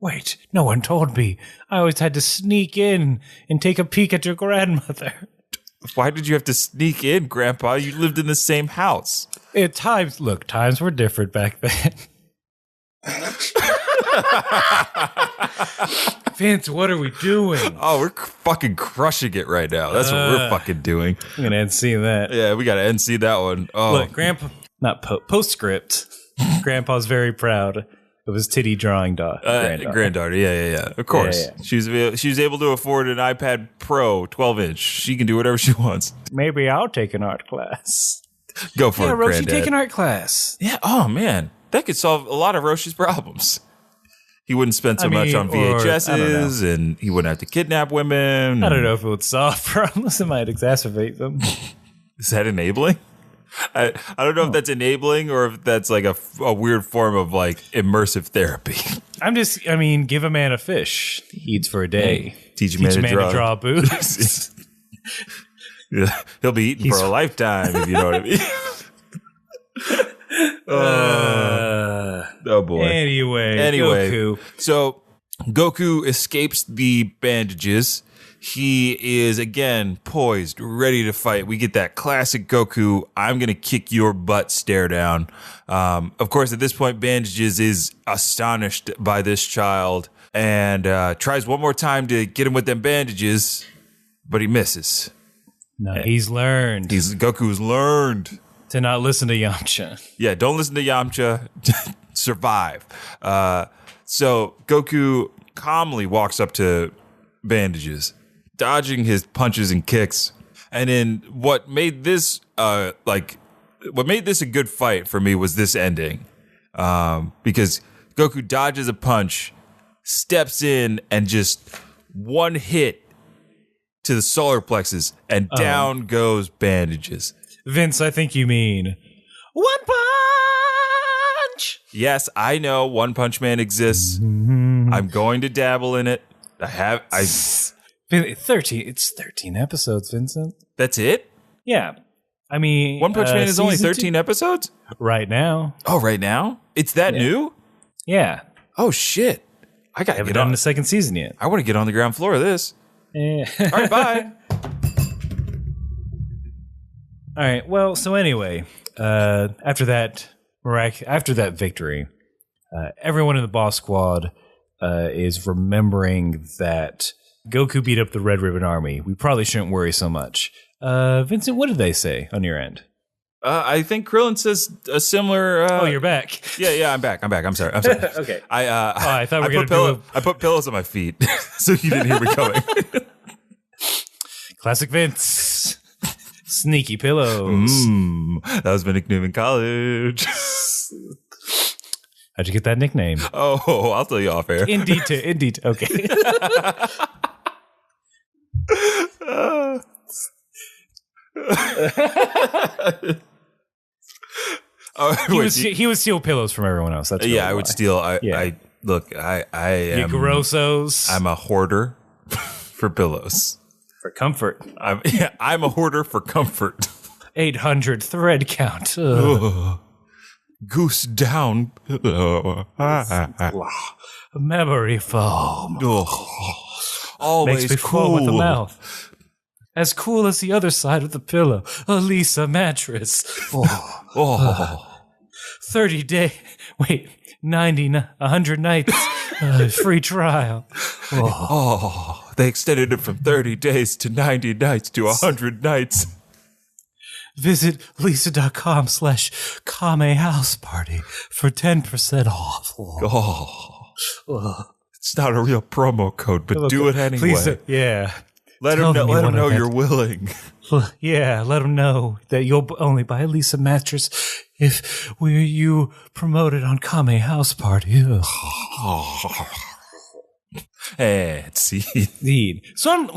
Wait, no one told me. I always had to sneak in and take a peek at your grandmother. Why did you have to sneak in, Grandpa? You lived in the same house. Times were different back then. Vince, what are we doing? Oh, we're fucking crushing it right now. That's what we're fucking doing. I'm going to NC that. Yeah, we got to NC that one. Oh. Look, Grandpa, not postscript. Grandpa's very proud of his titty drawing granddaughter. Yeah. Of course. Yeah. She's able to afford an iPad Pro 12-inch. She can do whatever she wants. Maybe I'll take an art class. Go for it, Roshi, Granddad. take an art class. Yeah. Oh man, that could solve a lot of Roshi's problems. He wouldn't spend so much on VHSs, and he wouldn't have to kidnap women. I don't know if it would solve problems. It might exacerbate them. Is that enabling? I don't know if that's enabling or if that's like a weird form of like immersive therapy. Give a man a fish he eats for a day. Teach a man to draw boobs. Yeah, he'll be eating for a lifetime, if you know what I mean. Oh boy. Anyway, Goku. So Goku escapes the bandages. He is, again, poised, ready to fight. We get that classic Goku, I'm going to kick your butt stare down. Of course, at this point, Bandages is astonished by this child and tries one more time to get him with them bandages, but he misses. No, he's learned. Goku's learned. To not listen to Yamcha. Yeah, don't listen to Yamcha. Survive. So Goku calmly walks up to Bandages, dodging his punches and kicks. And then what made this a good fight for me was this ending. Because Goku dodges a punch, steps in, and just one hit to the solar plexus, and down goes bandages. Vince, I think you mean One Punch. Yes, I know One Punch Man exists. I'm going to dabble in it. It's 13 episodes, Vincent. That's it? Yeah. I mean, One Punch Man is only 13 episodes? Right now. Oh, right now? It's that new? Yeah. Oh, shit. I got to Haven't get on done the second season yet. I want to get on the ground floor of this. Yeah. All right, bye. All right. Well, so anyway, after that victory, everyone in the Boss Squad is remembering that Goku beat up the Red Ribbon Army. We probably shouldn't worry so much. Vincent, what did they say on your end? I think Krillin says a similar. Oh, you're back. Yeah, I'm back. I'm sorry. Okay. I thought we were going to I put pillows on my feet so you didn't hear me coming. Classic Vince. Sneaky pillows. That was my nickname in college. How'd you get that nickname? Oh, I'll tell you off air. Indeed. Okay. He would steal pillows from everyone else. That's I would steal. I am. Grossos. I'm a hoarder for pillows. For comfort. I'm a hoarder for comfort. 800 thread count. Goose down pillow. Memory foam. Always makes me cool. fall with the mouth. As cool as the other side of the pillow. A Leesa mattress. 30 day. Wait, 100 nights. Free trial. They extended it from 30 days to 90 nights to 100 nights. Visit Leesa.com/Kame House Party for 10% off. It's not a real promo code, but do it anyway. Please, yeah. Let them know you're willing. Yeah, let them know that you'll only buy a Leesa mattress if you promote it on Kame House Party. Indeed. So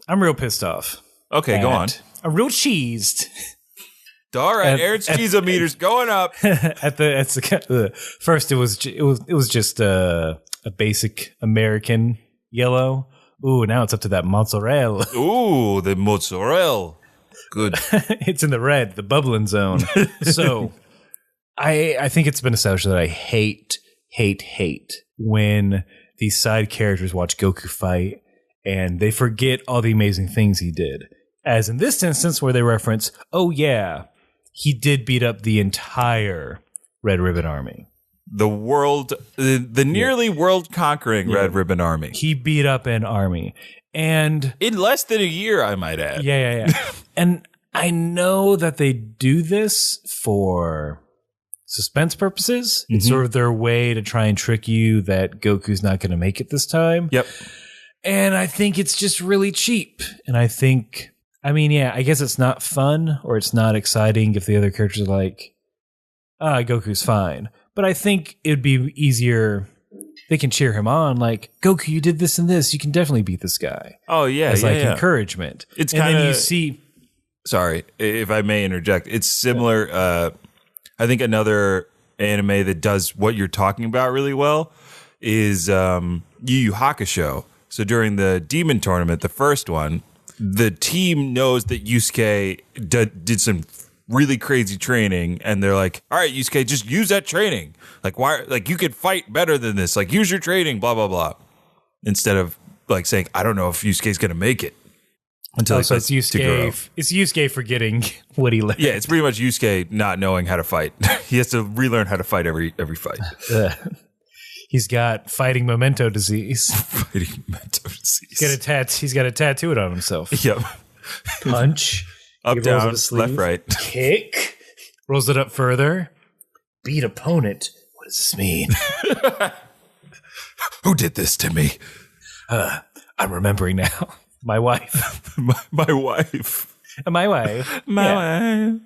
I'm real pissed off. Okay, go on. I'm real cheesed. All right, Aaron's cheeseometer's going up. First, it was just a basic American yellow. Ooh, now it's up to that mozzarella. Ooh, the mozzarella. Good. It's in the red, the bubbling zone. So I think it's been established that I hate when these side characters watch Goku fight and they forget all the amazing things he did. As in this instance where they reference, oh yeah, he did beat up the entire Red Ribbon Army. The nearly world-conquering Red Ribbon Army. He beat up an army. And in less than a year, I might add. Yeah. And I know that they do this for suspense purposes. It's sort of their way to try and trick you that Goku's not going to make it this time. Yep. And I think it's just really cheap. And I guess it's not fun or it's not exciting if the other characters are like, Goku's fine. But I think it'd be easier. They can cheer him on, like, Goku, you did this and this. You can definitely beat this guy. Oh, yeah. As encouragement. It's kind of. And then you see. Sorry, if I may interject. It's similar. I think another anime that does what you're talking about really well is Yu Yu Hakusho. So during the Demon Tournament, the first one, the team knows that Yusuke did some really crazy training, and they're like, all right, Yusuke, just use that training. Like, why? Like, you could fight better than this. Like, use your training, blah, blah, blah. Instead of, like, saying, I don't know if Yusuke's going to make it. Until it's Yusuke forgetting what he learned. Yeah, it's pretty much Yusuke not knowing how to fight. He has to relearn how to fight every fight. He's got fighting memento disease. Fighting memento disease. He's got to tattoo it on himself. Yep. Punch. Up, down, left, right. Kick. Rolls it up further. Beat opponent. What does this mean? Who did this to me? I'm remembering now. My wife. My wife. My wife. Wife.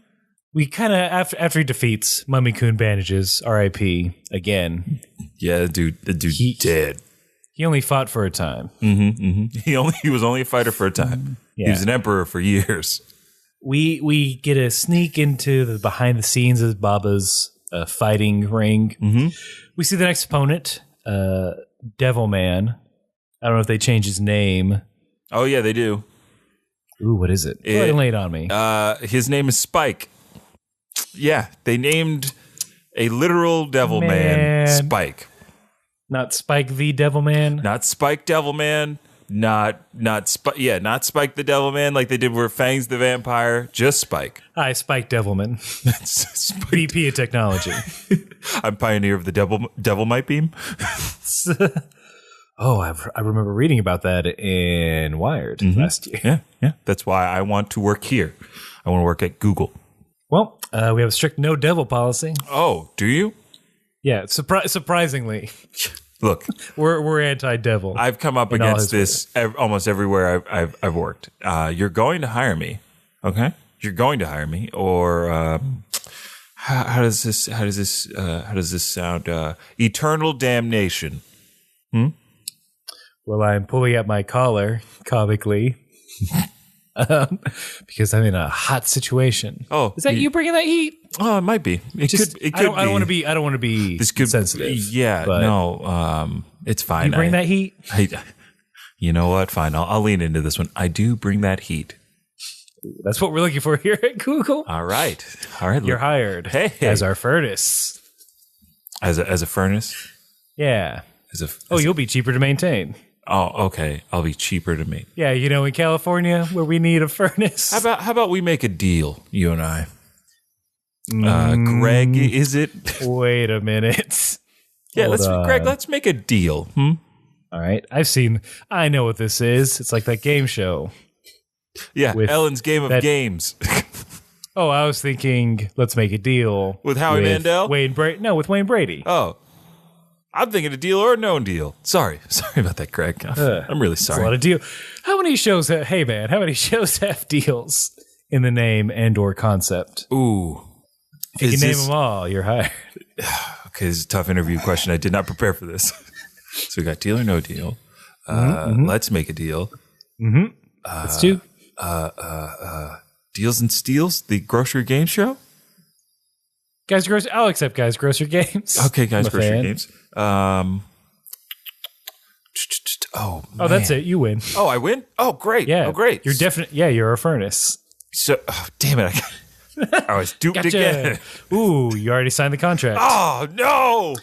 We kind of, after he defeats Mummy-kun Bandages, R.I.P. again. Yeah, the dude dead. He only fought for a time. He was only a fighter for a time. He was an emperor for years. We get a sneak into the behind the scenes of Baba's fighting ring. Mm-hmm. We see the next opponent, Devilman. I don't know if they changed his name. Oh, yeah, they do. Ooh, what is it? Go ahead and lay it on me. His name is Spike. Yeah, they named a literal Devilman Spike. Not Spike the Devilman? Not Spike Devilman. Not Spike the Devilman like they did with Fangs the Vampire. Just Spike. Hi, Spike Devilman. VP of Technology. I'm pioneer of the Devilmite beam. Oh, I remember reading about that in Wired last year. Yeah. That's why I want to work here. I want to work at Google. Well, we have a strict no devil policy. Oh, do you? Yeah, surprisingly. Look, we're anti-devil. I've come up against this almost everywhere I've worked. You're going to hire me, okay? You're going to hire me, or how does this sound? Eternal damnation. Well, I'm pulling at my collar comically because I'm in a hot situation. Oh, is that you bringing that heat? Oh, it might be. It could be. I don't want to be this could, sensitive. Yeah, no, it's fine. You bring that heat? You know what? Fine. I'll lean into this one. I do bring that heat. That's what we're looking for here at Google. All right. You're hired. Hey. As our furnace. As a furnace? Yeah. You'll be cheaper to maintain. Oh, okay. I'll be cheaper to make. Yeah, in California where we need a furnace. How about we make a deal, you and I? Greg, is it? Wait a minute. Yeah, Greg, let's make a deal. All right. I know what this is. It's like that game show. Yeah, Ellen's Game of Games. Oh, I was thinking, let's make a deal. With Howie Mandel? With Wayne Brady. Oh. I'm thinking a deal or no deal. Sorry about that, Greg. I'm really sorry. It's a lot of deal. How many shows have deals in the name and or concept? Ooh. If you can name them all, you're hired. Okay, this is a tough interview question. I did not prepare for this. So we got deal or no deal. Let's make a deal. Let's do. Deals and Steals, the grocery game show? I'll accept Guys Grocery Games. Okay, Guys Grocery Games. Oh, that's it. You win. Oh, I win? Oh, great. Yeah. Oh, great. You're definitely, you're a furnace. So, damn it. I was duped again. Ooh, you already signed the contract. Oh, no.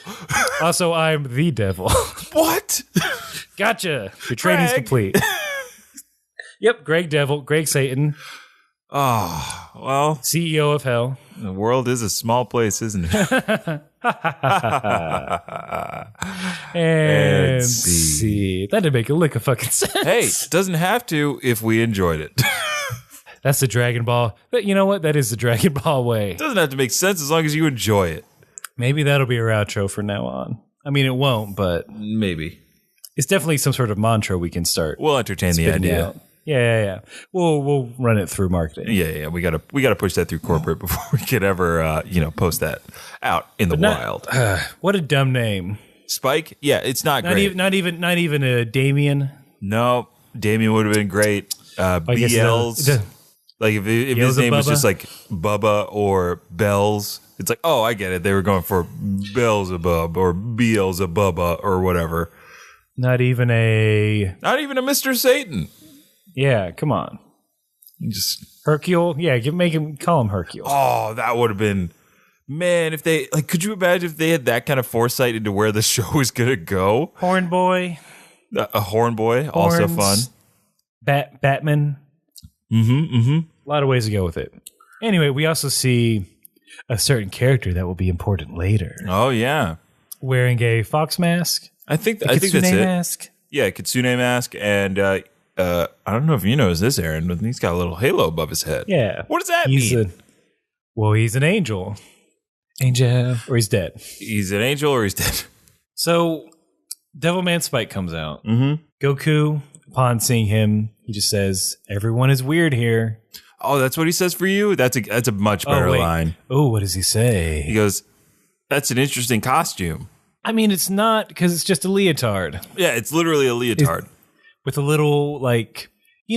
Also, I'm the devil. What? Gotcha. Your training's complete. Yep, Greg Satan. Oh, well. CEO of hell. The world is a small place, isn't it? and let's see. That didn't make a lick of fucking sense. Hey, it doesn't have to if we enjoyed it. That's the Dragon Ball. But you know what? That is the Dragon Ball way. It doesn't have to make sense as long as you enjoy it. Maybe that'll be our outro from now on. I mean, it won't, but maybe. It's definitely some sort of mantra we can start. We'll entertain the idea. Out. Yeah. We'll run it through marketing. Yeah. We gotta push that through corporate before we could ever post that out in the wild. What a dumb name. Spike? Yeah, it's not great. Not even a Damien. No, Damien would have been great. BLs. Like if his name was just like Bubba or Bells, it's like, oh, I get it. They were going for Beelzebub or Beelzebubba or whatever. Not even a Mr. Satan. Yeah, come on. Just Hercule. Yeah, call him Hercule. Oh, that would have been, man. If they could you imagine if they had that kind of foresight into where the show was gonna go? Horn Boy. A Horn Boy, also fun. Batman. A lot of ways to go with it. Anyway, we also see a certain character that will be important later. Oh yeah, wearing a fox mask. I think that's it. Mask. Yeah, Kitsune mask, and I don't know if you know this, Aaron, but he's got a little halo above his head. Yeah, what does that mean? He's an angel. Or he's dead. He's an angel, or he's dead. So, Devilman Spike comes out. Mm-hmm. Goku, upon seeing him, he just says, "Everyone is weird here." Oh, that's what he says for you? That's a much better line. Oh, what does he say? He goes, "That's an interesting costume." I mean, it's not, because it's just a leotard. Yeah, it's literally a leotard. With a little,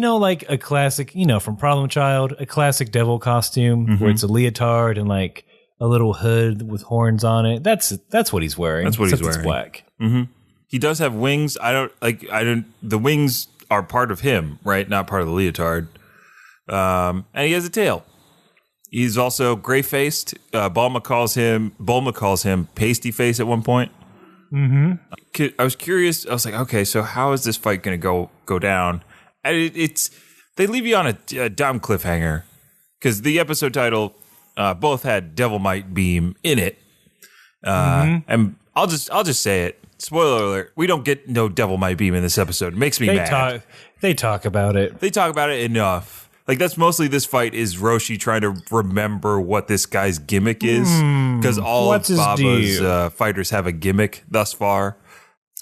like a classic, from Problem Child, a classic devil costume where it's a leotard and like a little hood with horns on it. That's what he's wearing. That's what he's except wearing. It's black. Mm-hmm. He does have wings. The wings are part of him, right? Not part of the leotard. And he has a tail. He's also gray-faced. Bulma calls him pasty face at one point. Mm-hmm. I was curious. I was like, okay, so how is this fight going to go down? And they leave you on a dumb cliffhanger because the episode title both had Devilmite beam in it. And I'll just say it. Spoiler alert: we don't get no Devilmite beam in this episode. It makes me mad. They talk about it. They talk about it enough. Like, that's mostly this fight is Roshi trying to remember what this guy's gimmick is. Because all of Baba's fighters have a gimmick thus far.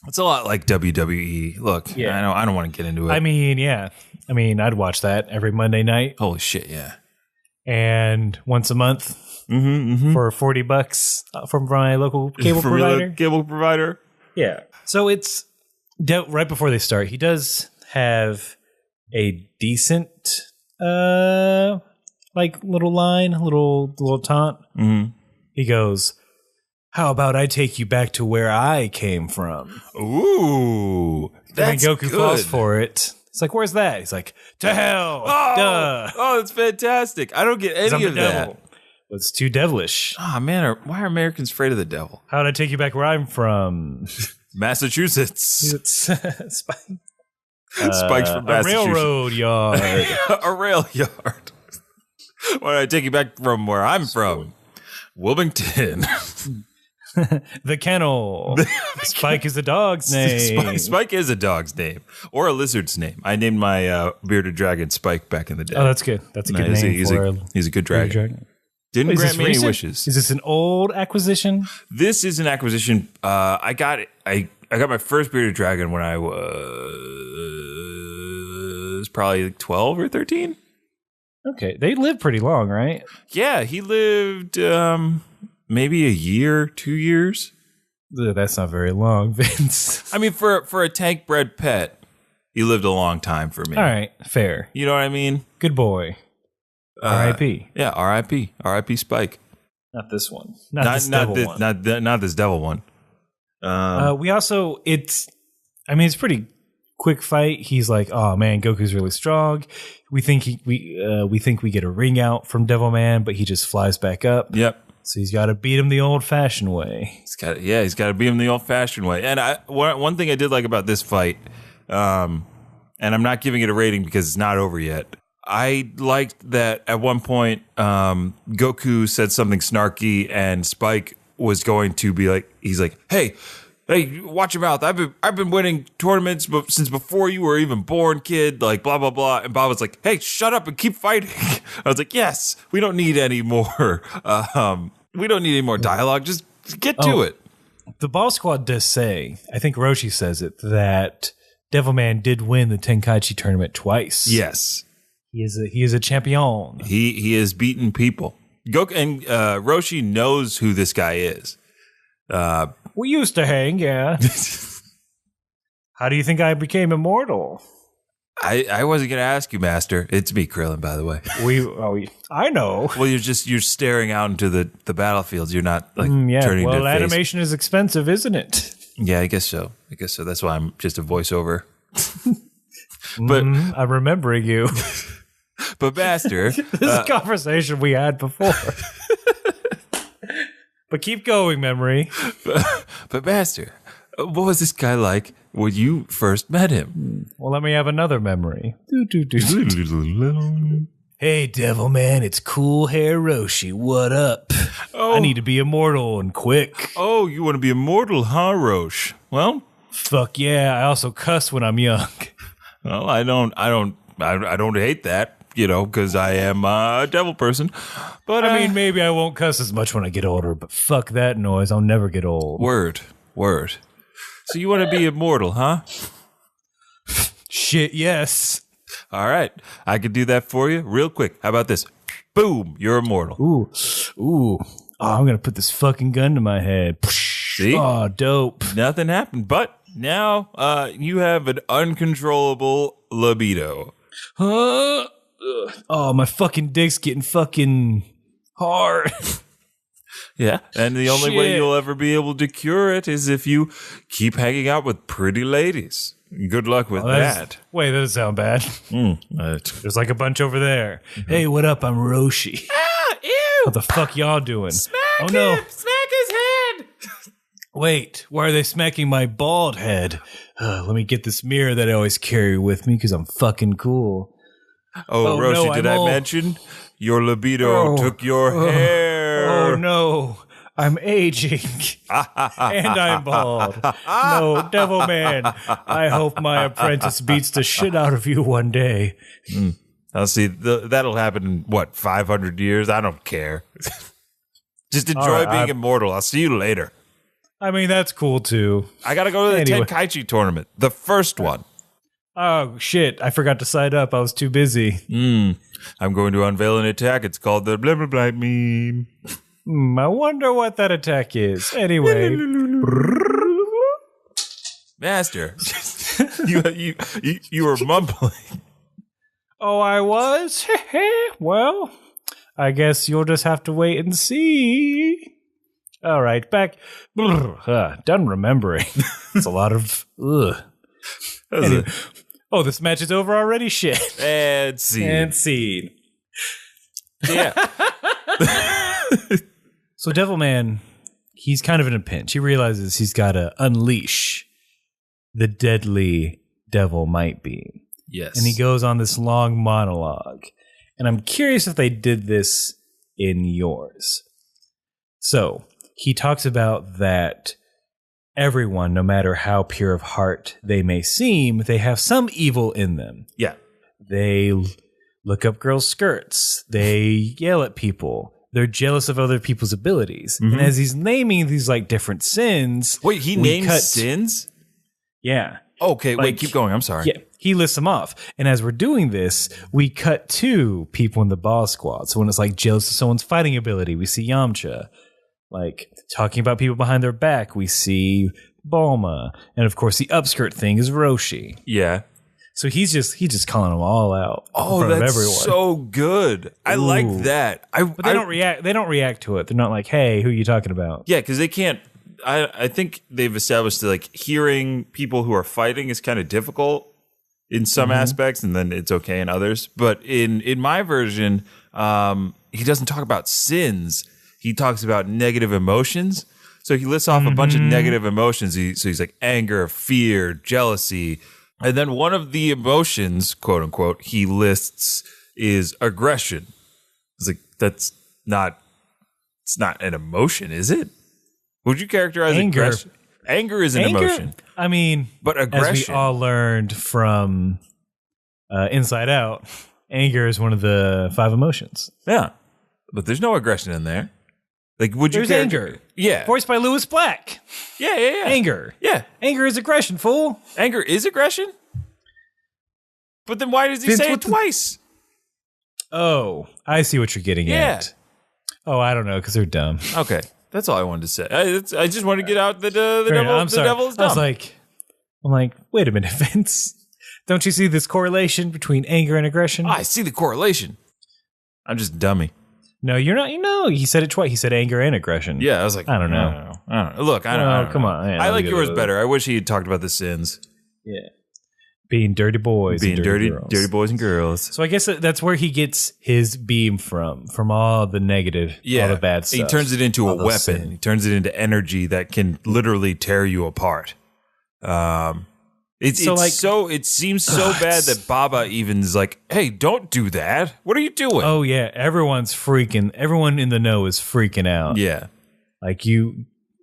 It's a lot like WWE. Look, yeah. I don't want to get into it. I mean, yeah. I'd watch that every Monday night. Holy shit, yeah. And once a month for $40 from my local cable provider. Yeah. So it's right before they start. He does have a decent little line, little taunt. He goes, "How about I take you back to where I came from?" Ooh, that's and Goku good. falls for it. It's like, "Where's that?" He's like, "To hell." Duh. Oh, that's fantastic. I don't get any of that. Devil. Well, it's too devilish. Oh man, why are Americans afraid of the devil? How'd I take you back where I'm from? Massachusetts. It's Spike. Spikes from Massachusetts. A railroad yard. A rail yard. Why did I take you back from where I'm from? Wilmington. The kennel. Spike is a dog's name. Spike is a dog's name. Or a lizard's name. I named my bearded dragon Spike back in the day. Oh, that's good. That's a good name he's a good dragon. Didn't grant me any wishes. Is this an old acquisition? This is an acquisition. I got my first bearded dragon when I was probably 12 or 13. Okay. They live pretty long, right? Yeah, he lived maybe a year, 2 years. That's not very long, Vince. I mean, for a tank bred pet, he lived a long time for me. All right, fair. You know what I mean? Good boy. R.I.P. Yeah, R.I.P. R.I.P. Spike. Not this one. Not this devil one. We also, it's a pretty quick fight. He's like, "Oh man, Goku's really strong. We think we get a ring out from Devilman, but he just flies back up." Yep. So he's got to beat him the old-fashioned way. He's got to beat him the old-fashioned way. And one thing I did like about this fight, and I'm not giving it a rating because it's not over yet. I liked that at one point Goku said something snarky, and Spike was going to be like, he's like, "Hey, watch your mouth. I've been winning tournaments since before you were even born, kid. Like blah blah blah." And Bob was like, "Hey, shut up and keep fighting." I was like, "Yes, we don't need any more. We don't need any more dialogue. Just get to it." The Ball Squad does say, I think Roshi says it, that Devilman did win the Tenkaichi tournament twice. Yes, he is a champion. He has beaten people. Goku and Roshi knows who this guy is. We used to hang, yeah. How do you think I became immortal? I wasn't going to ask you, Master. It's me, Krillin, by the way. I know. Well, you're staring out into the battlefields. You're not like turning to Well, face. animation is expensive, isn't it? Yeah, I guess so. That's why I'm just a voiceover. But I'm remembering you. But Master, this is a conversation we had before. But keep going, memory. But Master, what was this guy like when you first met him? Well, let me have another memory. Hey, Devilman, it's Cool Hair Roshi. What up? Oh. I need to be immortal and quick. Oh, you want to be immortal, huh, Rosh? Well, fuck yeah. I also cuss when I'm young. Well, I don't hate that. Because I am a devil person. But I mean, maybe I won't cuss as much when I get older, but fuck that noise. I'll never get old. Word. So you want to be immortal, huh? Shit, yes. All right. I could do that for you real quick. How about this? Boom. You're immortal. Ooh. Oh, I'm going to put this fucking gun to my head. See? Oh, dope. Nothing happened. But now you have an uncontrollable libido. Huh? Ugh. Oh, my fucking dick's getting fucking hard. Yeah, and the only way Shit. you'll ever be able to cure it is if you keep hanging out with pretty ladies. Good luck with that. Wait, that doesn't sound bad. There's like a bunch over there. Hey, what up? I'm Roshi. Ah, ew! What the fuck y'all doing? Smack Oh no! him! Smack his head! Wait, why are they smacking my bald head? Let me get this mirror that I always carry with me because I'm fucking cool. Oh, Roshi, no, did I'm I old. mention your libido took your hair? Oh no, I'm aging and I'm bald. No, Devil Man, I hope my apprentice beats the shit out of you one day. I'll see. That'll happen in, 500 years? I don't care. Just enjoy All right, being immortal. I'll see you later. I mean, that's cool too. I gotta go to the Anyway. Tenkaichi tournament. The first one. Oh shit, I forgot to sign up. I was too busy. I'm going to unveil an attack. It's called the blah blah blah meme. I wonder what that attack is. Anyway. Master, you were mumbling. Oh, I was? Well, I guess you'll just have to wait and see. All right, back. Done remembering. It's a lot of. Ugh. Anyway. Oh, this match is over already? Shit. And see. And scene. Yeah. So Devilman, he's kind of in a pinch. He realizes he's got to unleash the deadly Devilmite beam. Yes. And he goes on this long monologue. And I'm curious if they did this in yours. So he talks about that everyone, no matter how pure of heart they may seem, they have some evil in them. Yeah. They look up girls' skirts. They yell at people. They're jealous of other people's abilities. And as he's naming these like different sins. Wait, he we names cut- sins? Yeah. Okay, Like- wait, keep going. I'm sorry. Yeah. He lists them off. And as we're doing this, we cut to people in the boss squad. So when it's like jealous of someone's fighting ability, we see Yamcha. Like talking about people behind their back, we see Bulma. And of course the upskirt thing is Roshi. Yeah. So he's just calling them all out in Oh, front of that's everyone. so good. I like Ooh. that. But they don't react. They don't react to it. They're not like, "Hey, who are you talking about?" Yeah, because they can't. I think they've established that like hearing people who are fighting is kind of difficult in some aspects, and then it's okay in others. But in my version, he doesn't talk about sins. He talks about negative emotions. So he lists off a bunch of negative emotions. So he's like anger, fear, jealousy. And then one of the emotions, quote unquote, he lists is aggression. It's like, it's not an emotion, is it? Would you characterize Anger. aggression? Anger is an emotion. I mean, But as aggression. we all learned from Inside Out, anger is one of the 5 emotions. Yeah. But there's no aggression in there. Like, would you There's character- anger. Yeah. Voiced by Lewis Black. Yeah. Anger. Yeah. Anger is aggression, fool. Anger is aggression? But then why does he Vince, say it what the- twice? Oh, I see what you're getting Yeah. at. Oh, I don't know, because they're dumb. Okay. That's all I wanted to say. I just wanted to get out that the Fair enough. devil, I'm the sorry. devil is I was dumb. I'm like, wait a minute, Vince. Don't you see this correlation between anger and aggression? I see the correlation. I'm just a dummy. No, you're not. You know, he said it twice. He said anger and aggression. Yeah, I was like, I don't know. I don't know. Look, I don't, No, I don't come know. on. Yeah, I like look at yours those. better. I wish he had talked about the sins. Yeah. Being dirty boys. Being and dirty girls. boys and girls. So I guess that's where he gets his beam from all the negative, all the bad stuff. He turns it into a all those weapon. sins. He turns it into energy that can literally tear you apart. It seems so bad that Baba even is like, hey, don't do that. What are you doing? Oh, yeah. Everyone in the know is freaking out. Yeah. Like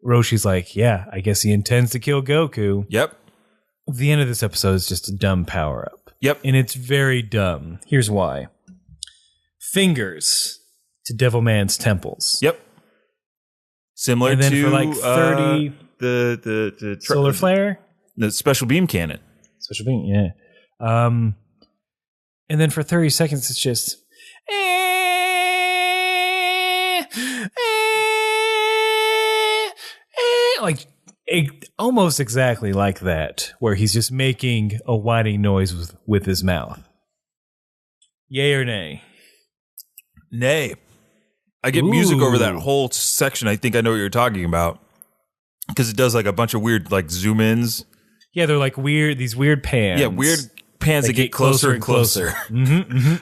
Roshi's like, yeah, I guess he intends to kill Goku. Yep. The end of this episode is just a dumb power-up. Yep. And it's very dumb. Here's why. Fingers to Devilman's temples. Yep. Similar And then to for like 30 the solar flare. the special beam cannon. Special beam, yeah. And then for 30 seconds, it's just like almost exactly like that, where he's just making a whining noise with his mouth. Yay or nay? Nay. I get music over that whole section. I think I know what you're talking about. Because it does like a bunch of weird like zoom ins. Yeah, they're like these weird pans. Yeah, weird pans that get closer and closer.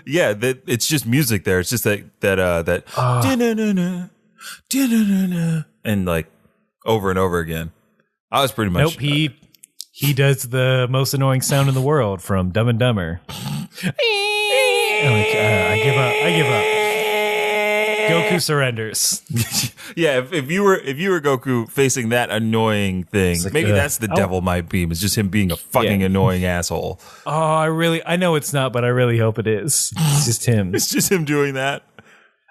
Yeah, it's just music there. It's just that da-na-na-na, da-na-na-na, and like over and over again. I was pretty much. Nope, he does the most annoying sound in the world from Dumb and Dumber. I give up. Goku surrenders. Yeah, if you were Goku facing that annoying thing, like maybe that's the Devilmite beam. It's just him being a fucking annoying asshole. Oh, I know it's not, but I really hope it is. It's just him. It's just him doing that.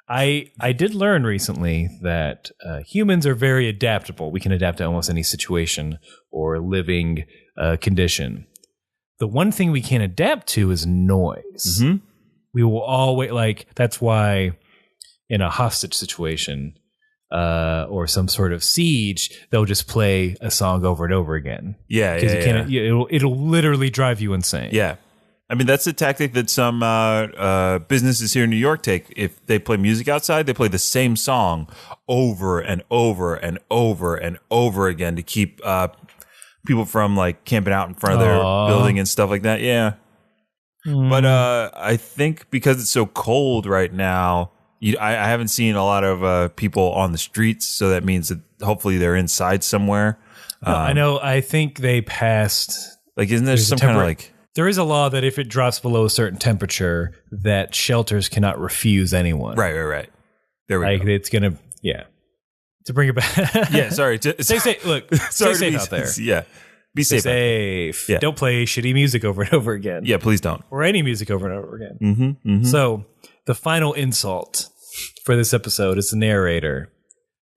I did learn recently that humans are very adaptable. We can adapt to almost any situation or living condition. The one thing we can't adapt to is noise. Mm-hmm. We will always, like, that's why in a hostage situation or some sort of siege, they'll just play a song over and over again. Yeah, because it'll literally drive you insane. Yeah. I mean, that's a tactic that some businesses here in New York take. If they play music outside, they play the same song over and over and over and over again to keep people from like camping out in front of their building and stuff like that. Yeah. But I think because it's so cold right now, I haven't seen a lot of people on the streets. So that means that hopefully they're inside somewhere. I know. I think they passed. Like, isn't there some kind of like... There is a law that if it drops below a certain temperature, that shelters cannot refuse anyone. Right. There we go. It's gonna, to bring it back. Yeah, sorry. Stay safe. Look, stay safe out there. Yeah, be safe. Safe. Yeah. Don't play shitty music over and over again. Yeah, please don't. Or any music over and over again. So the final insult for this episode is the narrator.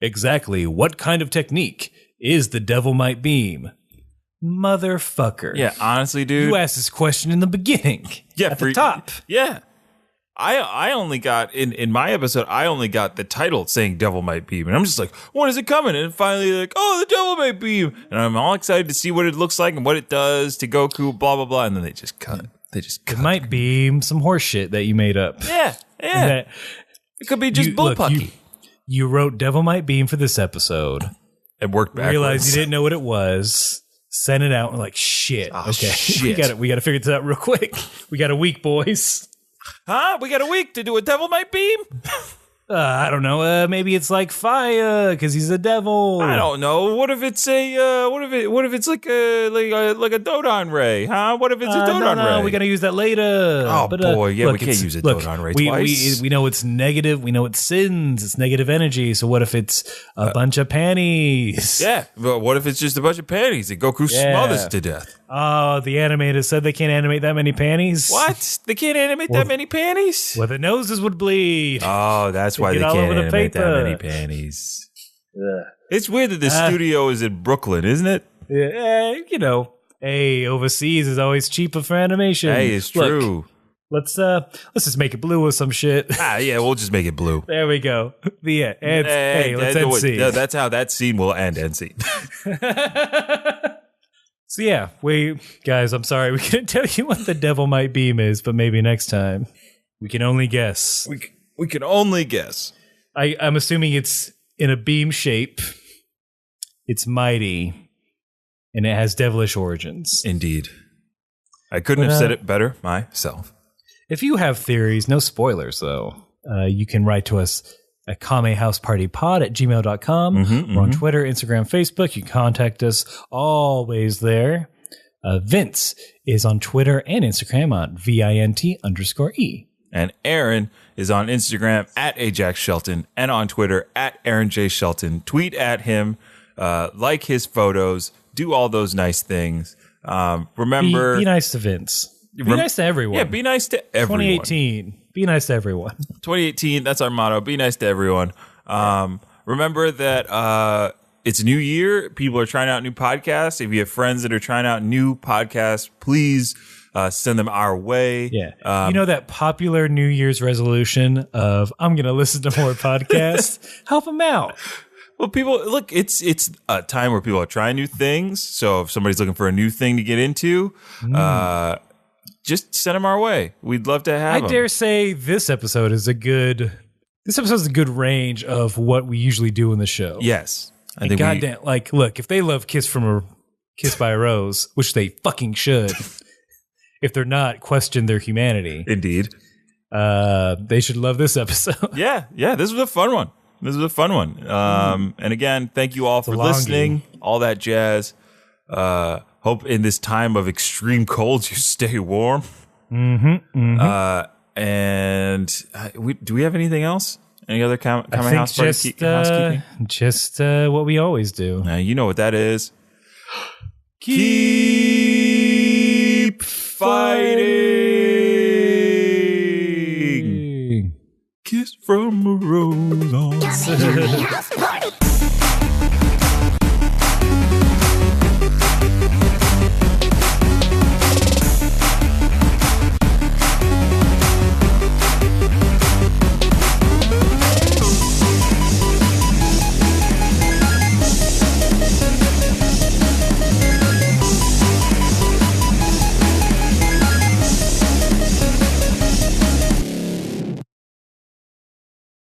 Exactly what kind of technique is the Devilmite beam? Motherfucker. Yeah, honestly, dude. You asked this question in the beginning. Yeah, at the top. Yeah. I only got, in my episode, I only got the title saying Devilmite beam. And I'm just like, when is it coming? And finally, like, the Devilmite beam. And I'm all excited to see what it looks like and what it does to Goku, blah, blah, blah. And then they just cut. It might be some horse shit that you made up. Yeah. It could be just bullpucky. You wrote Devilmite beam for this episode. It worked backwards. Realized you didn't know what it was. Sent it out and like, shit. Okay. Shit. We got to figure this out real quick. We got a week, boys. Huh? We got a week to do a Devilmite beam? I don't know. Maybe it's like fire because he's a devil. I don't know. What if it's a? What if it's like a Dodon ray? Huh? What if it's a Dodon ray? We gotta use that later. Oh boy, yeah, we can't use a Dodon ray twice. We know it's negative. We know it's sins. It's negative energy. So what if it's a bunch of panties? Yeah, but what if it's just a bunch of panties that Goku smothers to death? Oh, the animators said they can't animate that many panties. What? They can't animate that many panties? Well, the noses would bleed. Oh, that's why they can't animate that many panties. It's weird that the studio is in Brooklyn, isn't it? Yeah, overseas is always cheaper for animation. Hey, it's true. Let's just make it blue or some shit. Yeah, we'll just make it blue. There we go. Let's end scene. That's how that scene will end scene. So yeah, guys, I'm sorry, we couldn't tell you what the Devilmite beam is, but maybe next time. We can only guess. We can only guess. I'm assuming it's in a beam shape. It's mighty, and it has devilish origins. Indeed. I couldn't have said it better myself. If you have theories, no spoilers though, you can write to us at kamehousepartypod@gmail.com. We're on Twitter, Instagram, Facebook. You can contact us always there. Vince is on Twitter and Instagram on VINT_E. And Aaron is on Instagram at Ajax Shelton and on Twitter at Aaron J. Shelton. Tweet at him, like his photos, do all those nice things. Remember, be nice to Vince. Be nice to everyone. Yeah, be nice to everyone. 2018. Be nice to everyone. 2018, that's our motto. Be nice to everyone. Remember that it's a new year. People are trying out new podcasts. If you have friends that are trying out new podcasts, please send them our way. Yeah. That popular New Year's resolution of, I'm going to listen to more podcasts. Help them out. Well, look, it's a time where people are trying new things. So if somebody's looking for a new thing to get into, just send them our way. We'd love to have them. I dare say this episode is a good range of what we usually do in the show. Yes. I And think goddamn, like, look, if they love Kiss by a Rose, which they fucking should, if they're not, question their humanity. Indeed. They should love this episode. Yeah, this was a fun one. And again, thank you all for listening. All that jazz. Hope in this time of extreme colds you stay warm. And do we have anything else? Any other Kame House Party housekeeping? Just what we always do. You know what that is. Keep fighting. Kiss from a rose on. Kame House Party.